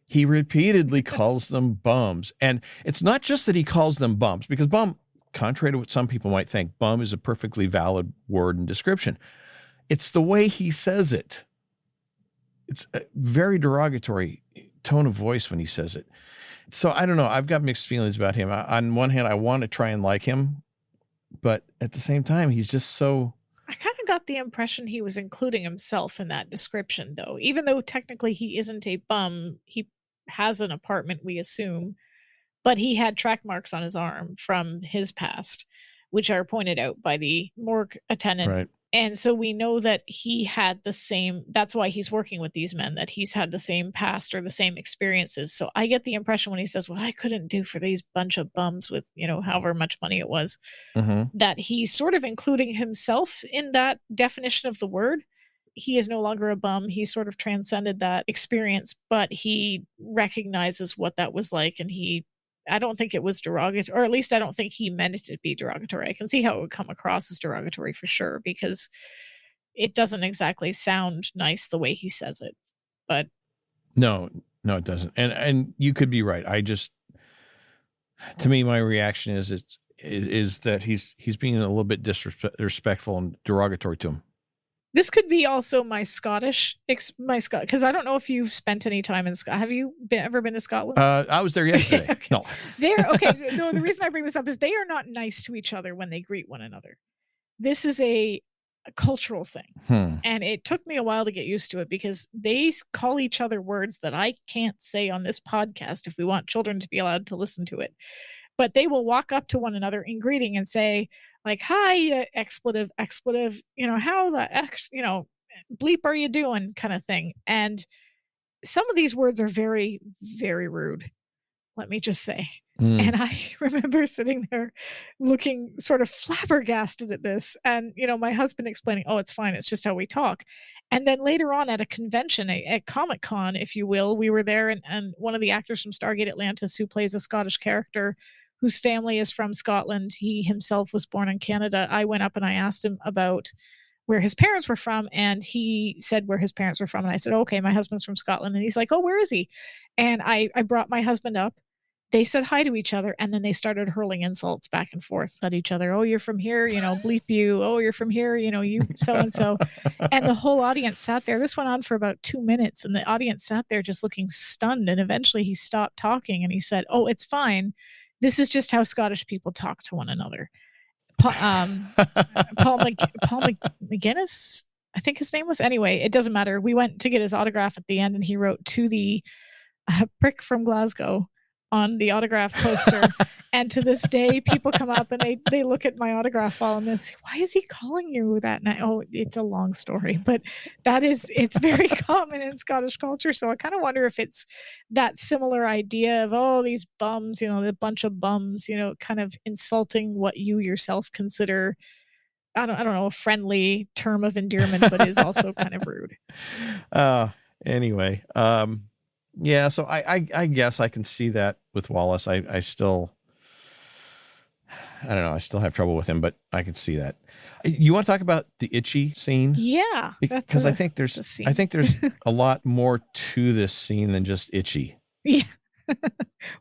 he repeatedly calls them bums. And it's not just that he calls them bums, because bum, contrary to what some people might think, bum is a perfectly valid word and description. It's the way he says it. It's a very derogatory tone of voice when he says it. So I don't know. I've got mixed feelings about him. On one hand, I want to try and like him, but at the same time, he's just so... I kind of got the impression he was including himself in that description, though. Even though technically he isn't a bum, he has an apartment, we assume, but he had track marks on his arm from his past, which are pointed out by the morgue attendant. Right. And so we know that he had the same, that's why he's working with these men, that he's had the same past or the same experiences. So I get the impression when he says, what I couldn't do for these bunch of bums with, however much money it was, that he's sort of including himself in that definition of the word. He is no longer a bum. He sort of transcended that experience, but he recognizes what that was like. And I don't think it was derogatory, or at least I don't think he meant it to be derogatory. I can see how it would come across as derogatory for sure, because it doesn't exactly sound nice the way he says it. But no, it doesn't. And you could be right. To me, my reaction is that he's being a little bit disrespectful and derogatory to him. This could be also my Scottish, because I don't know if you've spent any time in Scotland. Have you ever been to Scotland? I was there yesterday. Okay. No. No, the reason I bring this up is they are not nice to each other when they greet one another. This is a cultural thing. And it took me a while to get used to it, because they call each other words that I can't say on this podcast if we want children to be allowed to listen to it. But they will walk up to one another in greeting and say, like, hi, expletive, how the bleep are you doing, kind of thing. And some of these words are very, very rude, let me just say. And I remember sitting there looking sort of flabbergasted at this. And, my husband explaining, oh, it's fine. It's just how we talk. And then later on at a convention, at Comic-Con, if you will, we were there, and one of the actors from Stargate Atlantis, who plays a Scottish character, whose family is from Scotland. He himself was born in Canada. I went up and I asked him about where his parents were from, and he said where his parents were from. And I said, okay, my husband's from Scotland. And he's like, oh, where is he? And I brought my husband up. They said hi to each other, and then they started hurling insults back and forth at each other. Oh, you're from here, bleep you. Oh, you're from here, you so-and-so. And the whole audience sat there. This went on for about 2 minutes, and the audience sat there just looking stunned. And eventually he stopped talking, and he said, oh, it's fine. This is just how Scottish people talk to one another. Paul McGuinness, I think his name was. Anyway, it doesn't matter. We went to get his autograph at the end, and he wrote, to the prick from Glasgow on the autograph poster. And to this day, people come up and they look at my autograph file and they say, why is he calling you that? And oh, it's a long story, but it's very common in Scottish culture. So I kind of wonder if it's that similar idea of, oh, these bums, the bunch of bums, kind of insulting what you yourself consider, I don't know, a friendly term of endearment, but is also kind of rude. Anyway, yeah, so I guess I can see that with Wallace. I don't know. I still have trouble with him, but I can see that. You want to talk about the itchy scene? Yeah, because I think there's a lot more to this scene than just itchy. Yeah.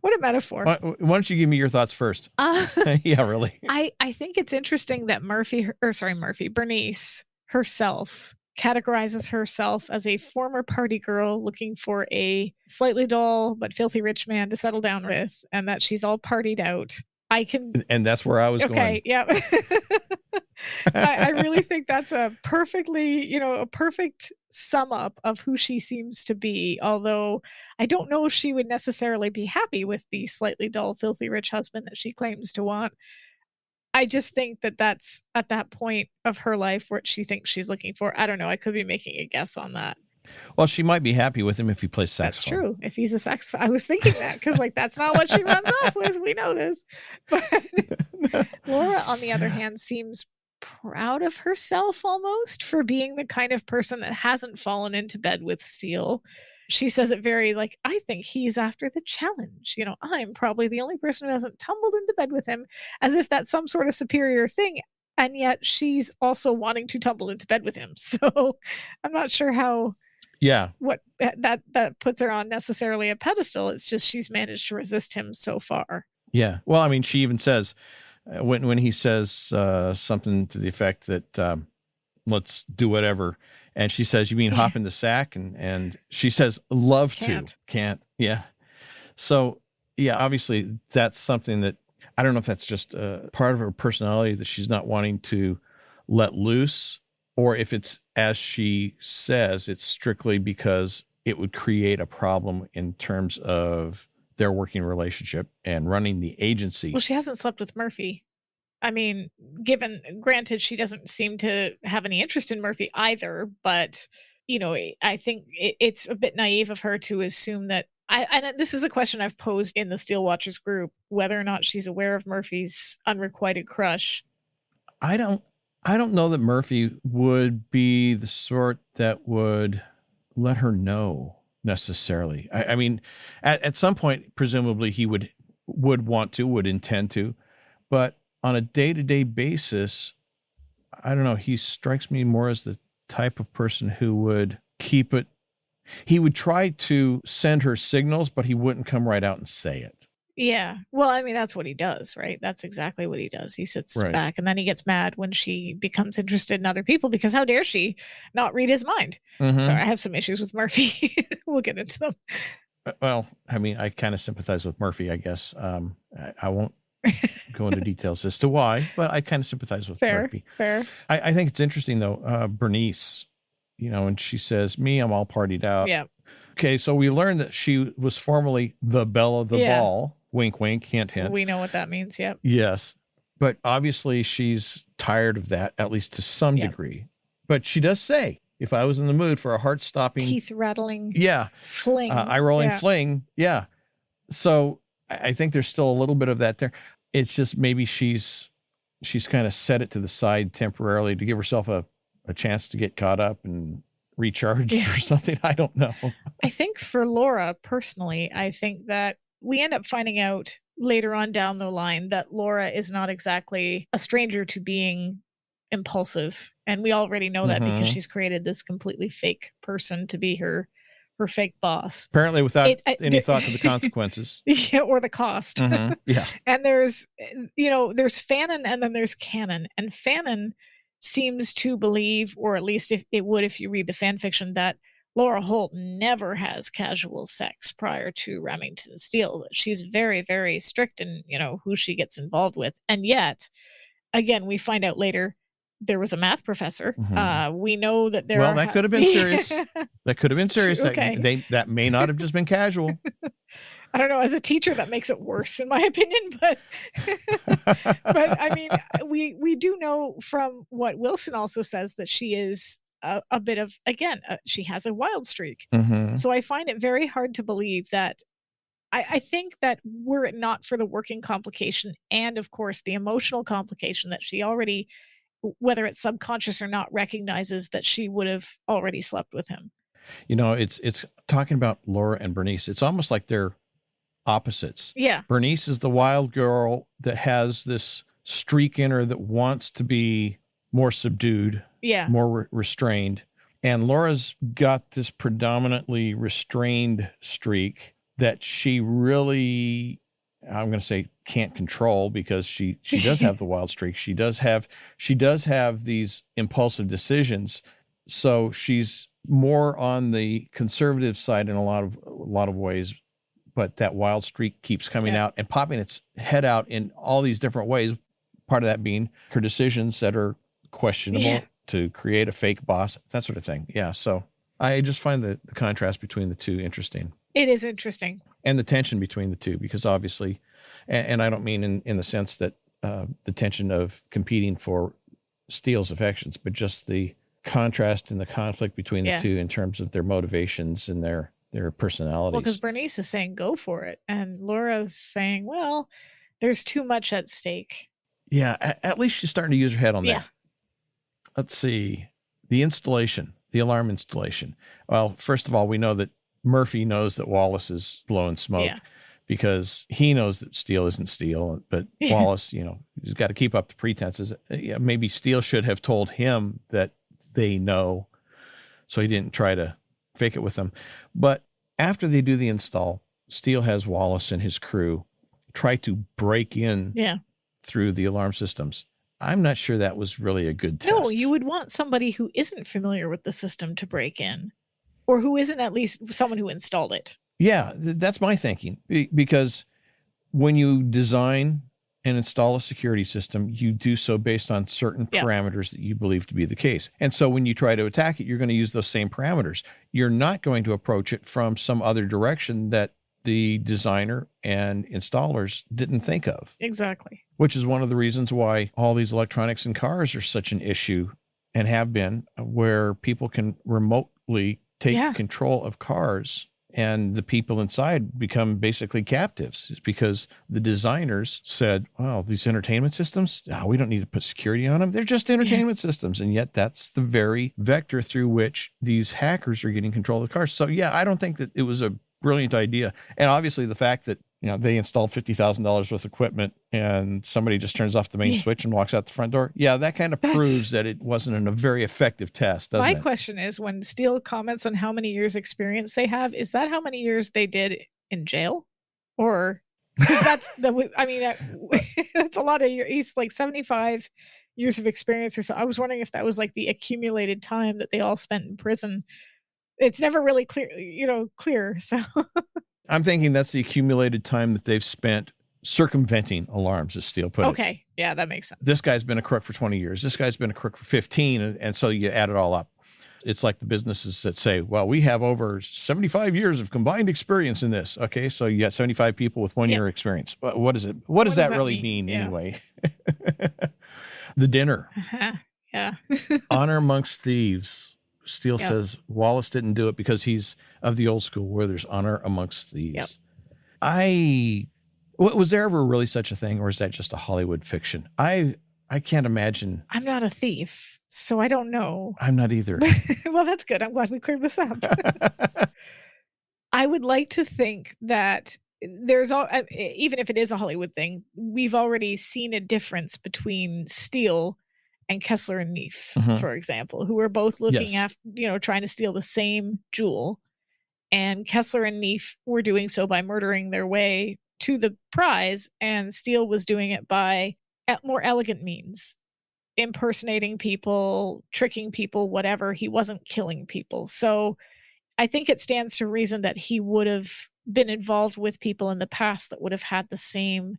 What a metaphor. Why don't you give me your thoughts first? Yeah, really. I think it's interesting that Bernice herself categorizes herself as a former party girl looking for a slightly dull but filthy rich man to settle down with, and that she's all partied out. And that's where I was going. Okay, yeah. I really think that's a perfect sum up of who she seems to be. Although I don't know if she would necessarily be happy with the slightly dull, filthy rich husband that she claims to want. I just think that that's at that point of her life what she thinks she's looking for. I don't know. I could be making a guess on that. Well, she might be happy with him if he plays saxophone. That's true. If he's a saxophone. I was thinking that because that's not what she runs off with. We know this. But Laura, on the other hand, seems proud of herself almost for being the kind of person that hasn't fallen into bed with Steele. She says it very I think he's after the challenge. I'm probably the only person who hasn't tumbled into bed with him, as if that's some sort of superior thing. And yet she's also wanting to tumble into bed with him. So I'm not sure how, what that puts her on necessarily a pedestal. It's just she's managed to resist him so far. Yeah. Well, I mean, she even says when he says something to the effect that let's do whatever. And she says, you mean hop in the sack? And she says, love Can't. to. Can't. Yeah. So, yeah, obviously that's something that, I don't know if that's just part of her personality that she's not wanting to let loose, or if it's, as she says, it's strictly because it would create a problem in terms of their working relationship and running the agency. Well, she hasn't slept with Murphy. I mean, granted, she doesn't seem to have any interest in Murphy either, but, I think it's a bit naive of her to assume that, and this is a question I've posed in the SteeleWatchers group, whether or not she's aware of Murphy's unrequited crush. I don't know that Murphy would be the sort that would let her know necessarily. I mean, at some point, presumably he would intend to, but on a day-to-day basis, I don't know. He strikes me more as the type of person who would keep it. He would try to send her signals, but he wouldn't come right out and say it. Yeah. Well, I mean, that's what he does, right? That's exactly what he does. He sits back and then he gets mad when she becomes interested in other people because how dare she not read his mind? Mm-hmm. So I have some issues with Murphy. We'll get into them. Well, I mean, I kind of sympathize with Murphy, I guess. I won't go into details as to why, but I kind of sympathize with Murphy. Fair. I think it's interesting though, Bernice, and she says, I'm all partied out. Yeah. Okay. So we learned that she was formerly the belle of the ball. Wink, wink, hint, hint. We know what that means. Yep. Yes. But obviously she's tired of that, at least to some degree. But she does say, if I was in the mood for a heart-stopping, teeth rattling, fling, eye-rolling fling. Yeah. So I think there's still a little bit of that there. It's just maybe she's kind of set it to the side temporarily to give herself a chance to get caught up and recharged or something. I don't know. I think for Laura personally, I think that we end up finding out later on down the line that Laura is not exactly a stranger to being impulsive. And we already know that because she's created this completely fake person to be her fake boss. Apparently without any thought to the consequences. Yeah, or the cost. Yeah. And there's Fannin and then there's Cannon. And Fannin seems to believe, or at least it would if you read the fan fiction, that Laura Holt never has casual sex prior to Remington Steele. She's very, very strict in, who she gets involved with. And yet, again, we find out later there was a math professor. We know that there that could have been serious. That could have been serious. Okay. That may not have just been casual. I don't know. As a teacher, that makes it worse, in my opinion. But, but I mean, we do know from what Wilson also says that she is a bit of, again, she has a wild streak. So I find it very hard to believe that. I think that were it not for the working complication and, of course, the emotional complication that she already, whether it's subconscious or not, recognizes that she would have already slept with him. It's talking about Laura and Bernice. It's almost like they're opposites. Yeah. Bernice is the wild girl that has this streak in her that wants to be more subdued, more restrained. And Laura's got this predominantly restrained streak that she really, I'm going to say, can't control, because she does have the wild streak. She does have these impulsive decisions. So she's more on the conservative side in a lot of ways, but that wild streak keeps coming out and popping its head out in all these different ways. Part of that being her decisions that are questionable to create a fake boss, that sort of thing. Yeah. So I just find the contrast between the two interesting. It is interesting. And the tension between the two, because obviously, and I don't mean in the sense that the tension of competing for Steele's affections, but just the contrast and the conflict between the two in terms of their motivations and their personalities. Well, because Bernice is saying, go for it. And Laura's saying, well, there's too much at stake. Yeah, at least she's starting to use her head on that. Let's see. The alarm installation. Well, first of all, we know that Murphy knows that Wallace is blowing smoke because he knows that Steele isn't Steele, but Wallace, he's got to keep up the pretenses. Maybe Steele should have told him that they know, so he didn't try to fake it with them. But after they do the install, Steele has Wallace and his crew try to break in through the alarm systems. I'm not sure that was really a good test. No, you would want somebody who isn't familiar with the system to break in, or who isn't at least someone who installed it. Yeah, that's my thinking. Because when you design and install a security system, you do so based on certain parameters that you believe to be the case. And so when you try to attack it, you're going to use those same parameters. You're not going to approach it from some other direction that the designer and installers didn't think of. Exactly. Which is one of the reasons why all these electronics in cars are such an issue, and have been, where people can remotely take control of cars and the people inside become basically captives. It's because the designers said, well, these entertainment systems, we don't need to put security on them. They're just entertainment systems. And yet that's the very vector through which these hackers are getting control of the cars. So I don't think that it was a brilliant idea. And obviously the fact that, they installed $50,000 worth of equipment and somebody just turns off the main switch and walks out the front door. Yeah, that kind of proves that it wasn't a very effective test, doesn't it? My question is, when Steele comments on how many years experience they have, is that how many years they did in jail? Or, because that's that's a lot of years. He's like 75 years of experience or so. I was wondering if that was like the accumulated time that they all spent in prison. It's never really clear. So I'm thinking that's the accumulated time that they've spent circumventing alarms, as Steele put it. Okay. Yeah, that makes sense. This guy's been a crook for 20 years. This guy's been a crook for 15. And so you add it all up. It's like the businesses that say, well, we have over 75 years of combined experience in this. Okay. So you got 75 people with 1 year experience. What is it? What does that really mean anyway? The dinner. Yeah. Honor amongst thieves. Steele says Wallace didn't do it because he's of the old school where there's honor amongst thieves. Was there ever really such a thing, or is that just a Hollywood fiction? I can't imagine. I'm not a thief, so I don't know. I'm not either. Well, that's good. I'm glad we cleared this up. I would like to think that there's all even if it is a Hollywood thing, we've already seen a difference between Steele and Kessler and Neef, for example, who are both looking Yes. after, trying to steal the same jewel. And Kessler and Neef were doing so by murdering their way to the prize, and Steele was doing it by more elegant means, impersonating people, tricking people, whatever. He wasn't killing people. So I think it stands to reason that he would have been involved with people in the past that would have had the same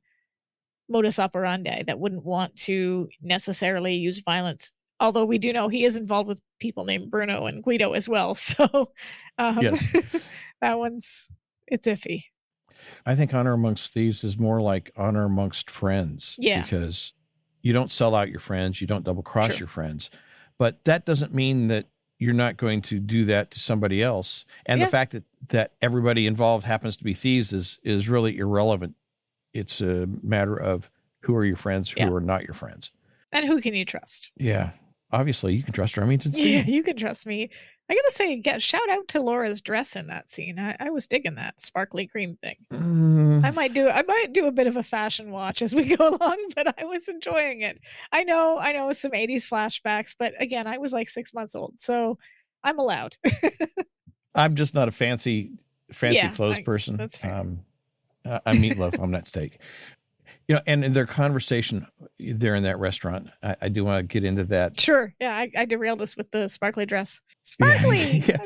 modus operandi, that wouldn't want to necessarily use violence. Although we do know he is involved with people named Bruno and Guido as well. So Yes. it's iffy. I think honor amongst thieves is more like honor amongst friends. Yeah. Because you don't sell out your friends. You don't double cross True. your friends. But that doesn't mean that you're not going to do that to somebody else. And the fact that everybody involved happens to be thieves is really irrelevant. It's a matter of who are your friends, who are not your friends. And who can you trust? Yeah. Obviously, you can trust Remington Steele. Yeah, you can trust me. I gotta say, shout out to Laura's dress in that scene. I was digging that sparkly cream thing. I might do a bit of a fashion watch as we go along, but I was enjoying it. I know some 80s flashbacks, but again, I was like 6 months old, so I'm allowed. I'm just not a fancy clothes person. That's fair. I'm meatloaf. I'm not steak. And in their conversation there in that restaurant, I do want to get into that. Sure. Yeah, I derailed us with the sparkly dress. Sparkly! Yeah.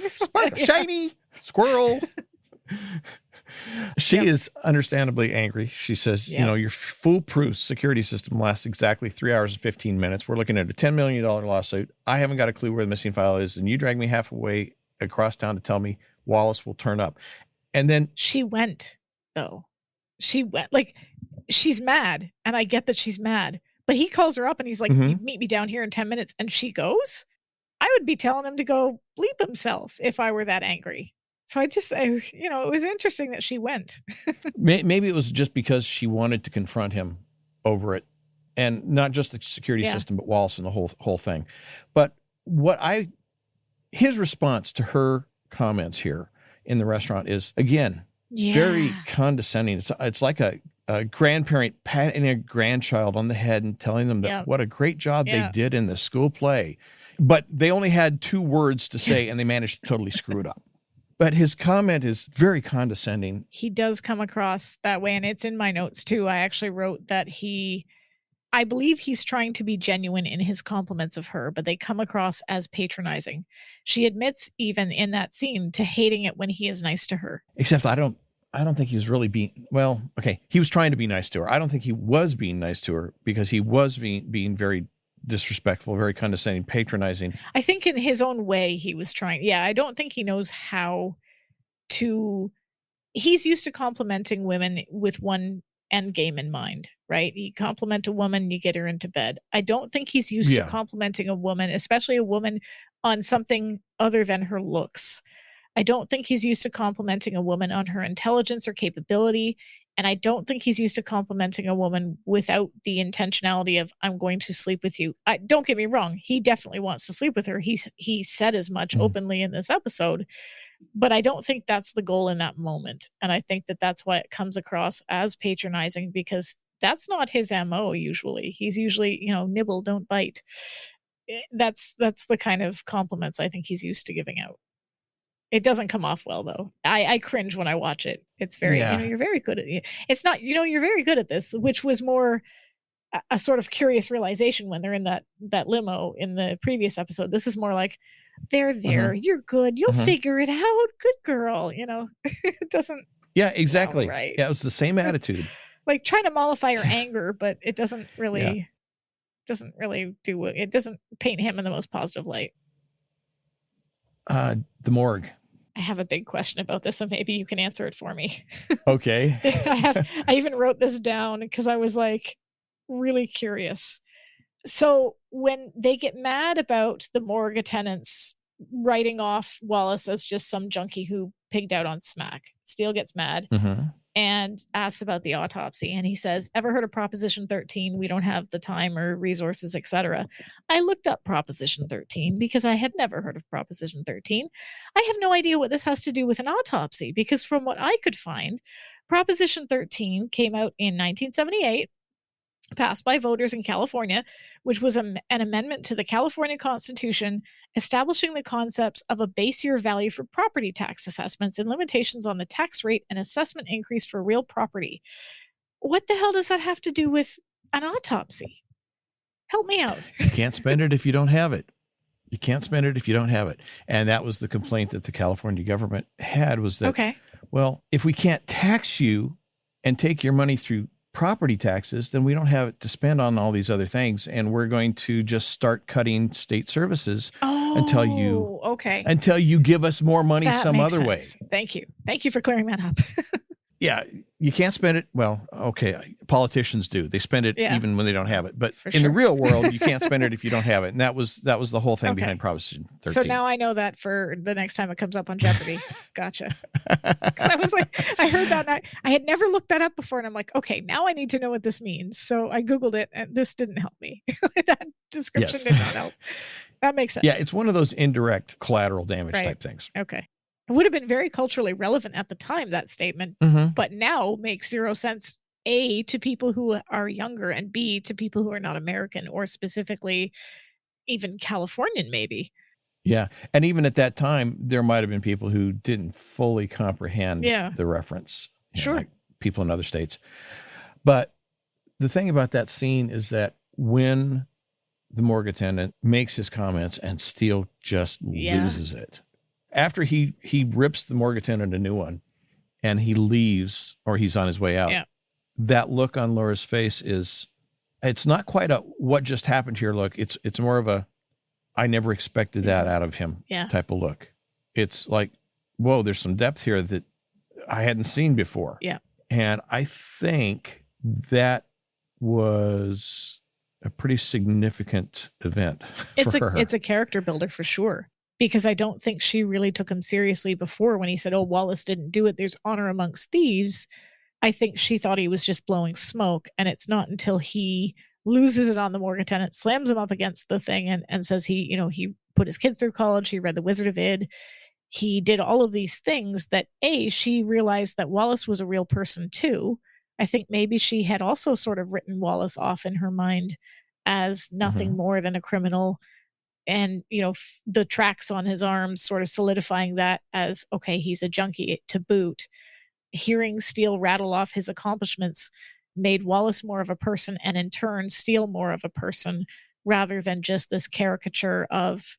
Shiny! Squirrel! She is understandably angry. She says, your foolproof security system lasts exactly 3 hours and 15 minutes. We're looking at a $10 million lawsuit. I haven't got a clue where the missing file is, and you drag me halfway across town to tell me Wallace will turn up. And then she went, though. She went, like, she's mad, and I get that she's mad, but he calls her up and he's like, meet me down here in 10 minutes, and she goes. I would be telling him to go bleep himself if I were that angry. So it was interesting that she went. Maybe it was just because she wanted to confront him over it, and not just the security system, but Wallace and the whole thing. But his response to her comments here in the restaurant is, again, very condescending. It's like a grandparent patting a grandchild on the head and telling them that what a great job they did in the school play. But they only had 2 words to say, and they managed to totally screw it up. But his comment is very condescending. He does come across that way, and it's in my notes too. I actually wrote that I believe he's trying to be genuine in his compliments of her, but they come across as patronizing. She admits even in that scene to hating it when he is nice to her. Except I don't think he was really being, he was trying to be nice to her. I don't think he was being nice to her, because he was being very disrespectful, very condescending, patronizing. I think in his own way he was trying. Yeah, I don't think he knows how to. He's used to complimenting women with one end game in mind, right? You compliment a woman, you get her into bed. I don't think he's used to complimenting a woman, especially a woman on something other than her looks. I don't think he's used to complimenting a woman on her intelligence or capability. And I don't think he's used to complimenting a woman without the intentionality of, I'm going to sleep with you. Don't get me wrong. He definitely wants to sleep with her. He said as much openly in this episode, but I don't think that's the goal in that moment. And I think that that's why it comes across as patronizing, because that's not his MO usually. He's usually, nibble, don't bite. That's the kind of compliments I think he's used to giving out. It doesn't come off well, though. I cringe when I watch it. It's very, you're very good at it. It's not, you're very good at this, which was more a sort of curious realization when they're in that limo in the previous episode. This is more like, they're there. You're good. You'll figure it out. Good girl. It doesn't. Yeah, exactly. Right. Yeah, it was the same attitude. Like trying to mollify her anger, but it doesn't really, do it. It doesn't paint him in the most positive light. The morgue. I have a big question about this, so maybe you can answer it for me. Okay. I even wrote this down because I was like really curious. So when they get mad about the morgue attendants writing off Wallace as just some junkie who pigged out on smack, Steele gets mad. and asks about the autopsy. And he says, ever heard of Proposition 13? We don't have the time or resources, etc. I looked up Proposition 13 because I had never heard of Proposition 13. I have no idea what this has to do with an autopsy, because from what I could find, Proposition 13 came out in 1978, passed by voters in California, which was an amendment to the California Constitution establishing the concepts of a base year value for property tax assessments and limitations on the tax rate and assessment increase for real property. What the hell does that have to do with an autopsy? Help me out. You can't spend it if you don't have it. You can't spend it if you don't have it. And that was the complaint that the California government had, was that, okay, well, if we can't tax you and take your money through property taxes, then we don't have it to spend on all these other things, and we're going to just start cutting state services until you give us more money that some makes other way. sense. Thank you for clearing that up. Yeah, you can't spend it. Well, okay, politicians do. They spend it even when they don't have it. But in the real world, you can't spend it if you don't have it. And that was the whole thing behind Proposition 13. So now I know that for the next time it comes up on Jeopardy. Gotcha. Because I was like, I heard that, and I had never looked that up before, and I'm like, okay, now I need to know what this means. So I Googled it, and this didn't help me. That description did not help. That makes sense. Yeah, it's one of those indirect collateral damage type things. Okay. It would have been very culturally relevant at the time, that statement, but now makes zero sense, A, to people who are younger, and B, to people who are not American, or specifically even Californian, maybe. Yeah. And even at that time, there might have been people who didn't fully comprehend the reference. Sure. Like people in other states. But the thing about that scene is that when the morgue attendant makes his comments and Steele just loses it. After he rips the morgue attendant a new one and he leaves, or he's on his way out, that look on Laura's face it's not quite a what just happened here look. It's more of a I never expected that out of him type of look. It's like, whoa, there's some depth here that I hadn't seen before. Yeah. And I think that was a pretty significant event for her. It's a character builder for sure. Because I don't think she really took him seriously before when he said, oh, Wallace didn't do it. There's honor amongst thieves. I think she thought he was just blowing smoke. And it's not until he loses it on the morgue attendant, slams him up against the thing and says he put his kids through college. He read The Wizard of Id. He did all of these things that she realized that Wallace was a real person too. I think maybe she had also sort of written Wallace off in her mind as nothing more than a criminal. And, the tracks on his arms sort of solidifying that as, okay, he's a junkie to boot. Hearing Steele rattle off his accomplishments made Wallace more of a person, and in turn, Steele more of a person, rather than just this caricature of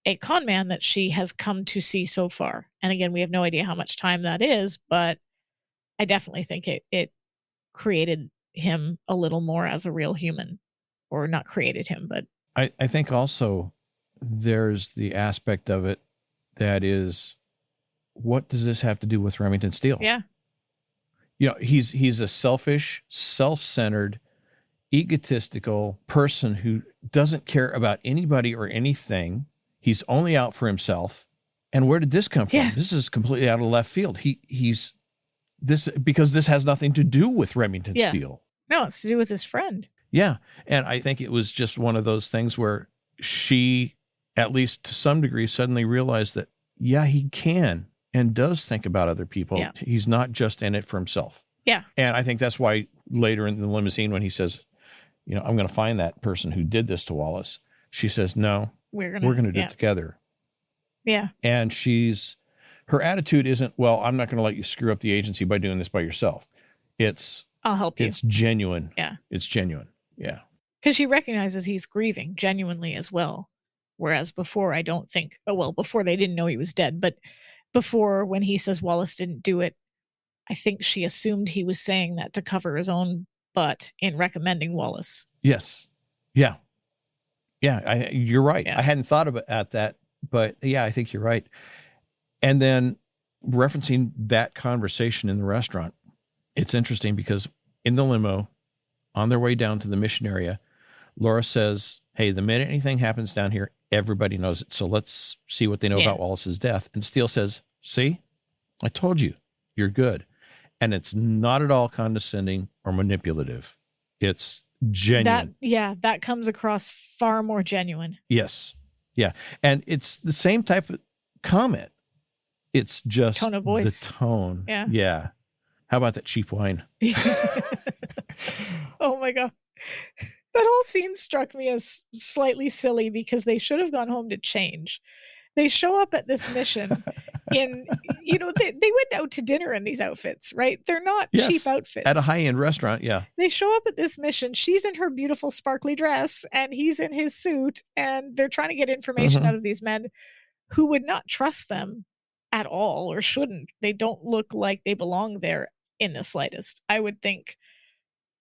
a con man that she has come to see so far. And again, we have no idea how much time that is, but I definitely think it created him a little more as a real human, or not created him, but I think also there's the aspect of it that is, what does this have to do with Remington Steele? Yeah. He's a selfish, self-centered, egotistical person who doesn't care about anybody or anything. He's only out for himself. And where did this come from? This is completely out of left field. Because this has nothing to do with Remington Steele. No, it's to do with his friend. Yeah. And I think it was just one of those things where she, at least to some degree, suddenly realized that, he can and does think about other people. Yeah. He's not just in it for himself. Yeah. And I think that's why later in the limousine, when he says, I'm going to find that person who did this to Wallace, she says, no, we're going to do it together. Yeah. And her attitude isn't, well, I'm not going to let you screw up the agency by doing this by yourself. I'll help you. It's genuine. Yeah. It's genuine. Yeah. Because she recognizes he's grieving genuinely as well. Whereas before, I don't think, before they didn't know he was dead, but before, when he says Wallace didn't do it, I think she assumed he was saying that to cover his own butt in recommending Wallace. Yes. Yeah. Yeah. You're right. Yeah. I hadn't thought about that, but I think you're right. And then referencing that conversation in the restaurant, it's interesting because in the limo, on their way down to the mission area, Laura says, hey, the minute anything happens down here, everybody knows it. So let's see what they know about Wallace's death. And Steele says, see, I told you, you're good. And it's not at all condescending or manipulative. It's genuine. That comes across far more genuine. Yes. Yeah. And it's the same type of comment. It's just tone of voice. The tone. Yeah. Yeah. How about that cheap wine? Oh my God. That whole scene struck me as slightly silly because they should have gone home to change. They show up at this mission in, they went out to dinner in these outfits, right? They're not cheap outfits. At a high-end restaurant, yeah. They show up at this mission. She's in her beautiful sparkly dress and he's in his suit, and they're trying to get information out of these men who would not trust them at all, or shouldn't. They don't look like they belong there in the slightest. I would think,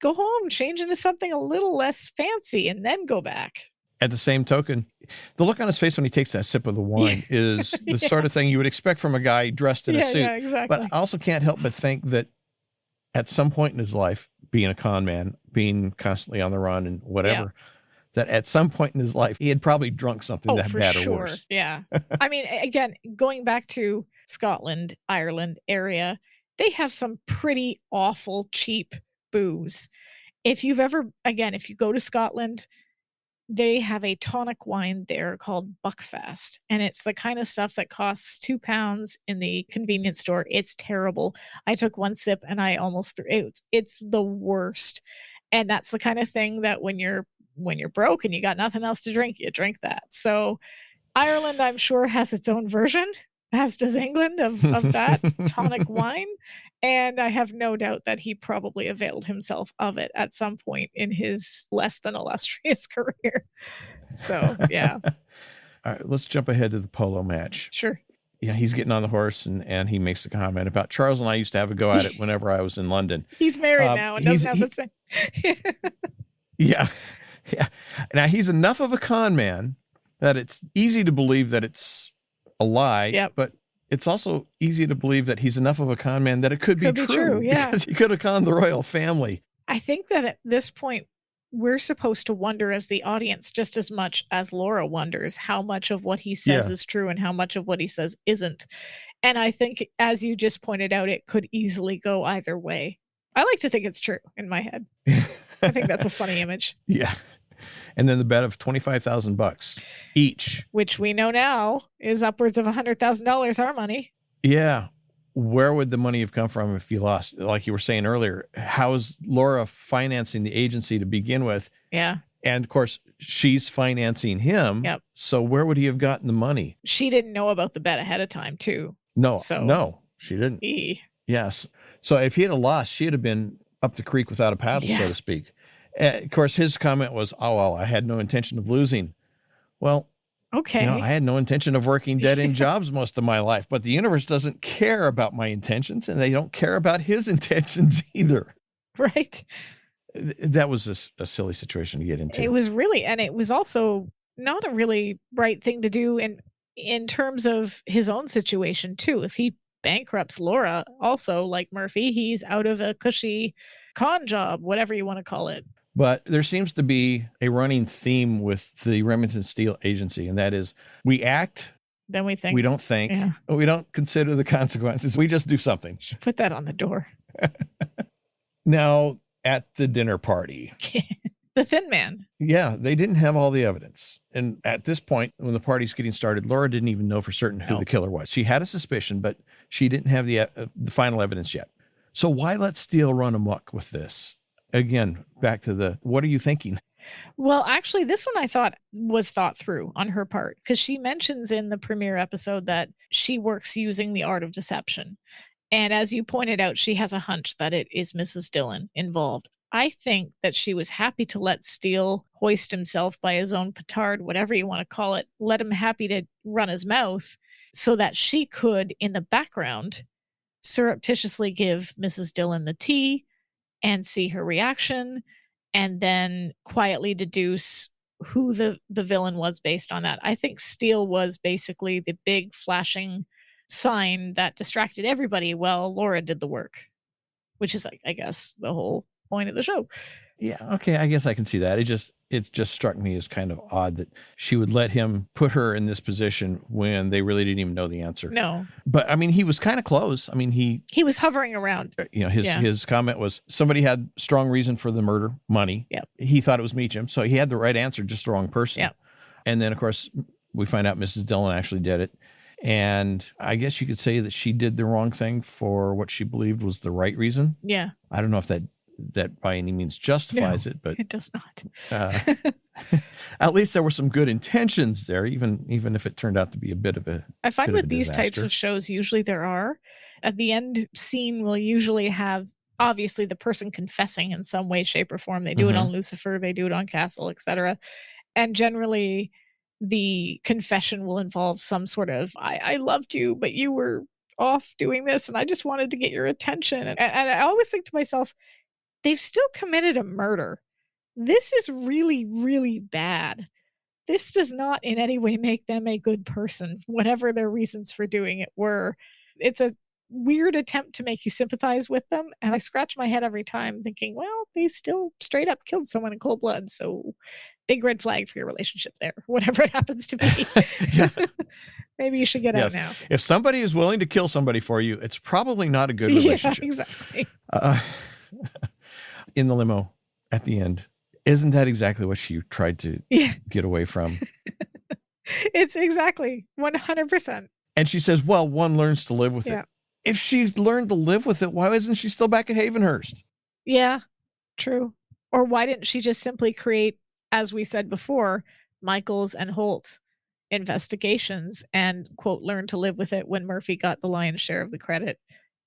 go home, change into something a little less fancy, and then go back. At the same token, the look on his face when he takes that sip of the wine is the sort of thing you would expect from a guy dressed in a suit. Yeah, exactly. But I also can't help but think that at some point in his life, being a con man, being constantly on the run and whatever, that at some point in his life, he had probably drunk something that bad or worse. Yeah. I mean, again, going back to Scotland, Ireland area, they have some pretty awful cheap booze. If you go to Scotland, they have a tonic wine there called Buckfast, and it's the kind of stuff that costs £2 in the convenience store. It's terrible. I took one sip and I almost threw it. It's the worst. And that's the kind of thing that when you're broke and you got nothing else to drink, you drink that. So Ireland, I'm sure, has its own version, as does England, of that tonic wine. And I have no doubt that he probably availed himself of it at some point in his less than illustrious career. So, yeah. All right, let's jump ahead to the polo match. Sure. Yeah, he's getting on the horse and he makes a comment about Charles and I used to have a go at it whenever I was in London. He's married now and doesn't have the same. Yeah. Now, he's enough of a con man that it's easy to believe that it's a lie, but it's also easy to believe that he's enough of a con man that it could be true. Yeah. Because he could have conned the royal family. I think that at this point, we're supposed to wonder as the audience just as much as Laura wonders how much of what he says is true and how much of what he says isn't. And I think, as you just pointed out, it could easily go either way. I like to think it's true in my head. I think that's a funny image. Yeah. And then the bet of $25,000 each, which we know now is upwards of $100,000 our money. Yeah. Where would the money have come from if you lost? Like you were saying earlier, how is Laura financing the agency to begin with? Yeah. And of course, she's financing him. Yep. So where would he have gotten the money? She didn't know about the bet ahead of time, too. No, she didn't. Yes. So if he had lost, she'd have been up the creek without a paddle, so to speak. Of course, his comment was, "Oh, well, I had no intention of losing." Well, okay. I had no intention of working dead-end jobs most of my life, but the universe doesn't care about my intentions, and they don't care about his intentions either. Right. That was a silly situation to get into. It was really, and it was also not a really right thing to do in terms of his own situation, too. If he bankrupts Laura, also, like Murphy, he's out of a cushy con job, whatever you want to call it. But there seems to be a running theme with the Remington Steele agency, and that is we act, then we think. We don't think. Yeah. We don't consider the consequences. We just do something. Should put that on the door. Now, at the dinner party. The thin man. Yeah, they didn't have all the evidence. And at this point, when the party's getting started, Laura didn't even know for certain who the killer was. She had a suspicion, but she didn't have the final evidence yet. So why let Steele run amok with this? Again, back to what are you thinking? Well, actually, this one I thought was thought through on her part, because she mentions in the premiere episode that she works using the art of deception. And as you pointed out, she has a hunch that it is Mrs. Dillon involved. I think that she was happy to let Steele hoist himself by his own petard, whatever you want to call it, let him happy to run his mouth so that she could, in the background, surreptitiously give Mrs. Dillon the tea and see her reaction, and then quietly deduce who the villain was based on that. I think Steele was basically the big flashing sign that distracted everybody while Laura did the work, which is, I guess, the whole point of the show. Yeah, okay, I guess I can see that. It just struck me as kind of odd that she would let him put her in this position when they really didn't even know the answer. No. But I mean, he was kind of close. I mean, he was hovering around. His comment was somebody had strong reason for the murder, money. Yep. He thought it was Meacham, so he had the right answer, just the wrong person. Yep. And then, of course, we find out Mrs. Dillon actually did it. And I guess you could say that she did the wrong thing for what she believed was the right reason. Yeah. I don't know if that by any means justifies it, but it does not. At least there were some good intentions there, even if it turned out to be a bit of a. I find with these types of shows, usually there are. At the end scene will usually have obviously the person confessing in some way, shape, or form. They do it on Lucifer, they do it on Castle, etc. And generally, the confession will involve some sort of I loved you, but you were off doing this, and I just wanted to get your attention. And I always think to myself, they've still committed a murder. This is really, really bad. This does not in any way make them a good person, whatever their reasons for doing it were. It's a weird attempt to make you sympathize with them. And I scratch my head every time thinking, well, they still straight up killed someone in cold blood. So big red flag for your relationship there, whatever it happens to be. Maybe you should get out now. If somebody is willing to kill somebody for you, it's probably not a good relationship. Yeah, exactly. In the limo at the end, isn't that exactly what she tried to get away from? It's exactly 100%. And she says, well, one learns to live with it. If she learned to live with it, why isn't she still back at Havenhurst? Yeah, true. Or why didn't she just simply create, as we said before, Michaels and Holt investigations and, quote, learn to live with it when Murphy got the lion's share of the credit,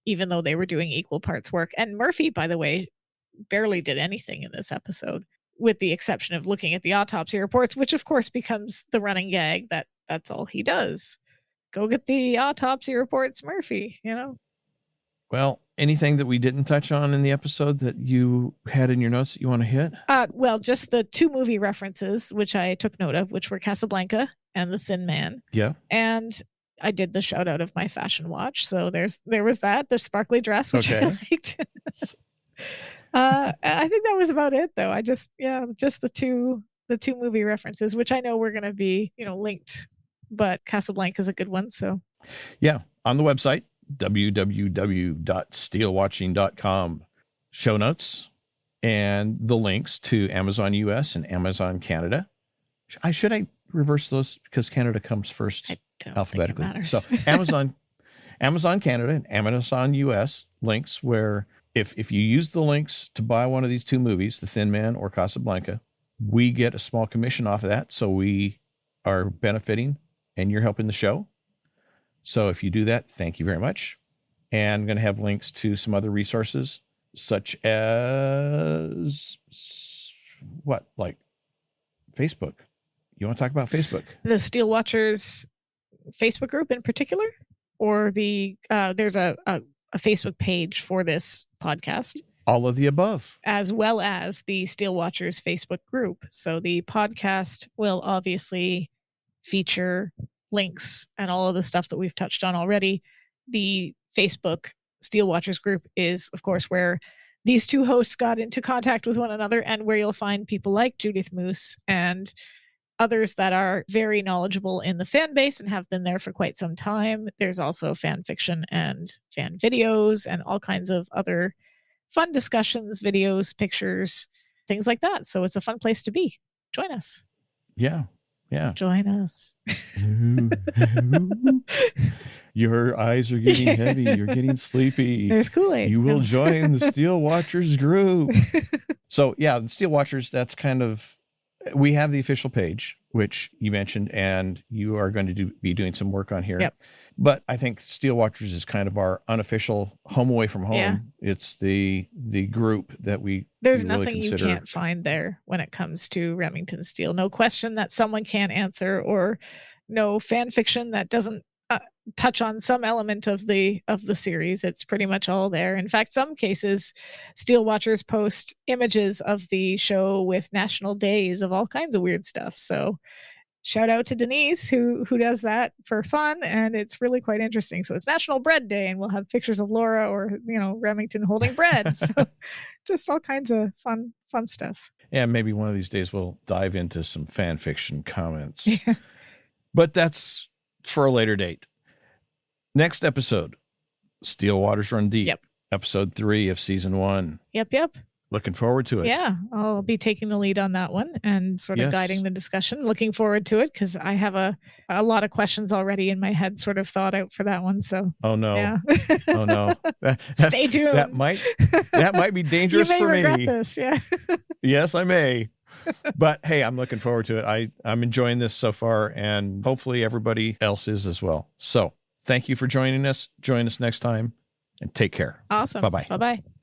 even though they were doing equal parts work. And Murphy, by the way, barely did anything in this episode, with the exception of looking at the autopsy reports, which of course becomes the running gag that's all he does. Go get the autopsy reports, Murphy, Well, anything that we didn't touch on in the episode that you had in your notes that you want to hit? Well, just the 2 movie references, which I took note of, which were Casablanca and The Thin Man. Yeah. And I did the shout out of my fashion watch. So there was that, the sparkly dress, which I liked. I think that was about it, though. Just the two movie references, which I know we're going to be, linked, but Casablanca is a good one. So, yeah, on the website, www.SteeleWatching.com, show notes and the links to Amazon US and Amazon Canada. Should I reverse those because Canada comes first alphabetically? Think it matters. So Amazon Canada and Amazon US links where. If you use the links to buy one of these 2 movies, The Thin Man or Casablanca, we get a small commission off of that. So we are benefiting and you're helping the show. So if you do that, thank you very much. And I'm going to have links to some other resources such as like Facebook. You want to talk about Facebook? The Steel Watchers Facebook group in particular, or there's a Facebook page for this podcast. All of the above. As well as the Steel Watchers Facebook group. So the podcast will obviously feature links and all of the stuff that we've touched on already. The Facebook Steel Watchers group is, of course, where these 2 hosts got into contact with one another and where you'll find people like Judith Moose and others that are very knowledgeable in the fan base and have been there for quite some time. There's also fan fiction and fan videos and all kinds of other fun discussions, videos, pictures, things like that. So it's a fun place to be. Join us. Yeah. Join us. Your eyes are getting heavy. You're getting sleepy. There's Kool-Aid. You will join the Steel Watchers group. So yeah, the Steel Watchers, that's kind of, we have the official page, which you mentioned, and you are going to be doing some work on here. Yep. But I think Steel Watchers is kind of our unofficial home away from home. Yeah. It's the group that There's we nothing really consider. You can't find there when it comes to Remington Steele. No question that someone can't answer, or no fan fiction that doesn't touch on some element of the series. It's pretty much all there. In fact, some cases, Steel Watchers post images of the show with national days of all kinds of weird stuff. So shout out to Denise who does that for fun, and it's really quite interesting. So it's National Bread Day, and we'll have pictures of Laura or Remington holding bread. So just all kinds of fun stuff. And maybe one of these days we'll dive into some fan fiction comments. Yeah. But that's for a later date. Next episode, Steele Waters Run Deep. Yep. Episode 3 of season 1. Yep. Looking forward to it. Yeah, I'll be taking the lead on that one and sort of guiding the discussion. Looking forward to it because I have a lot of questions already in my head sort of thought out for that one. So oh no, yeah. Oh no, Stay tuned. That might be dangerous you may for regret me. This, yeah. Yes, I may. But hey, I'm looking forward to it. I'm enjoying this so far, and hopefully everybody else is as well. So thank you for joining us. Join us next time, and take care. Awesome. Bye-bye. Bye-bye.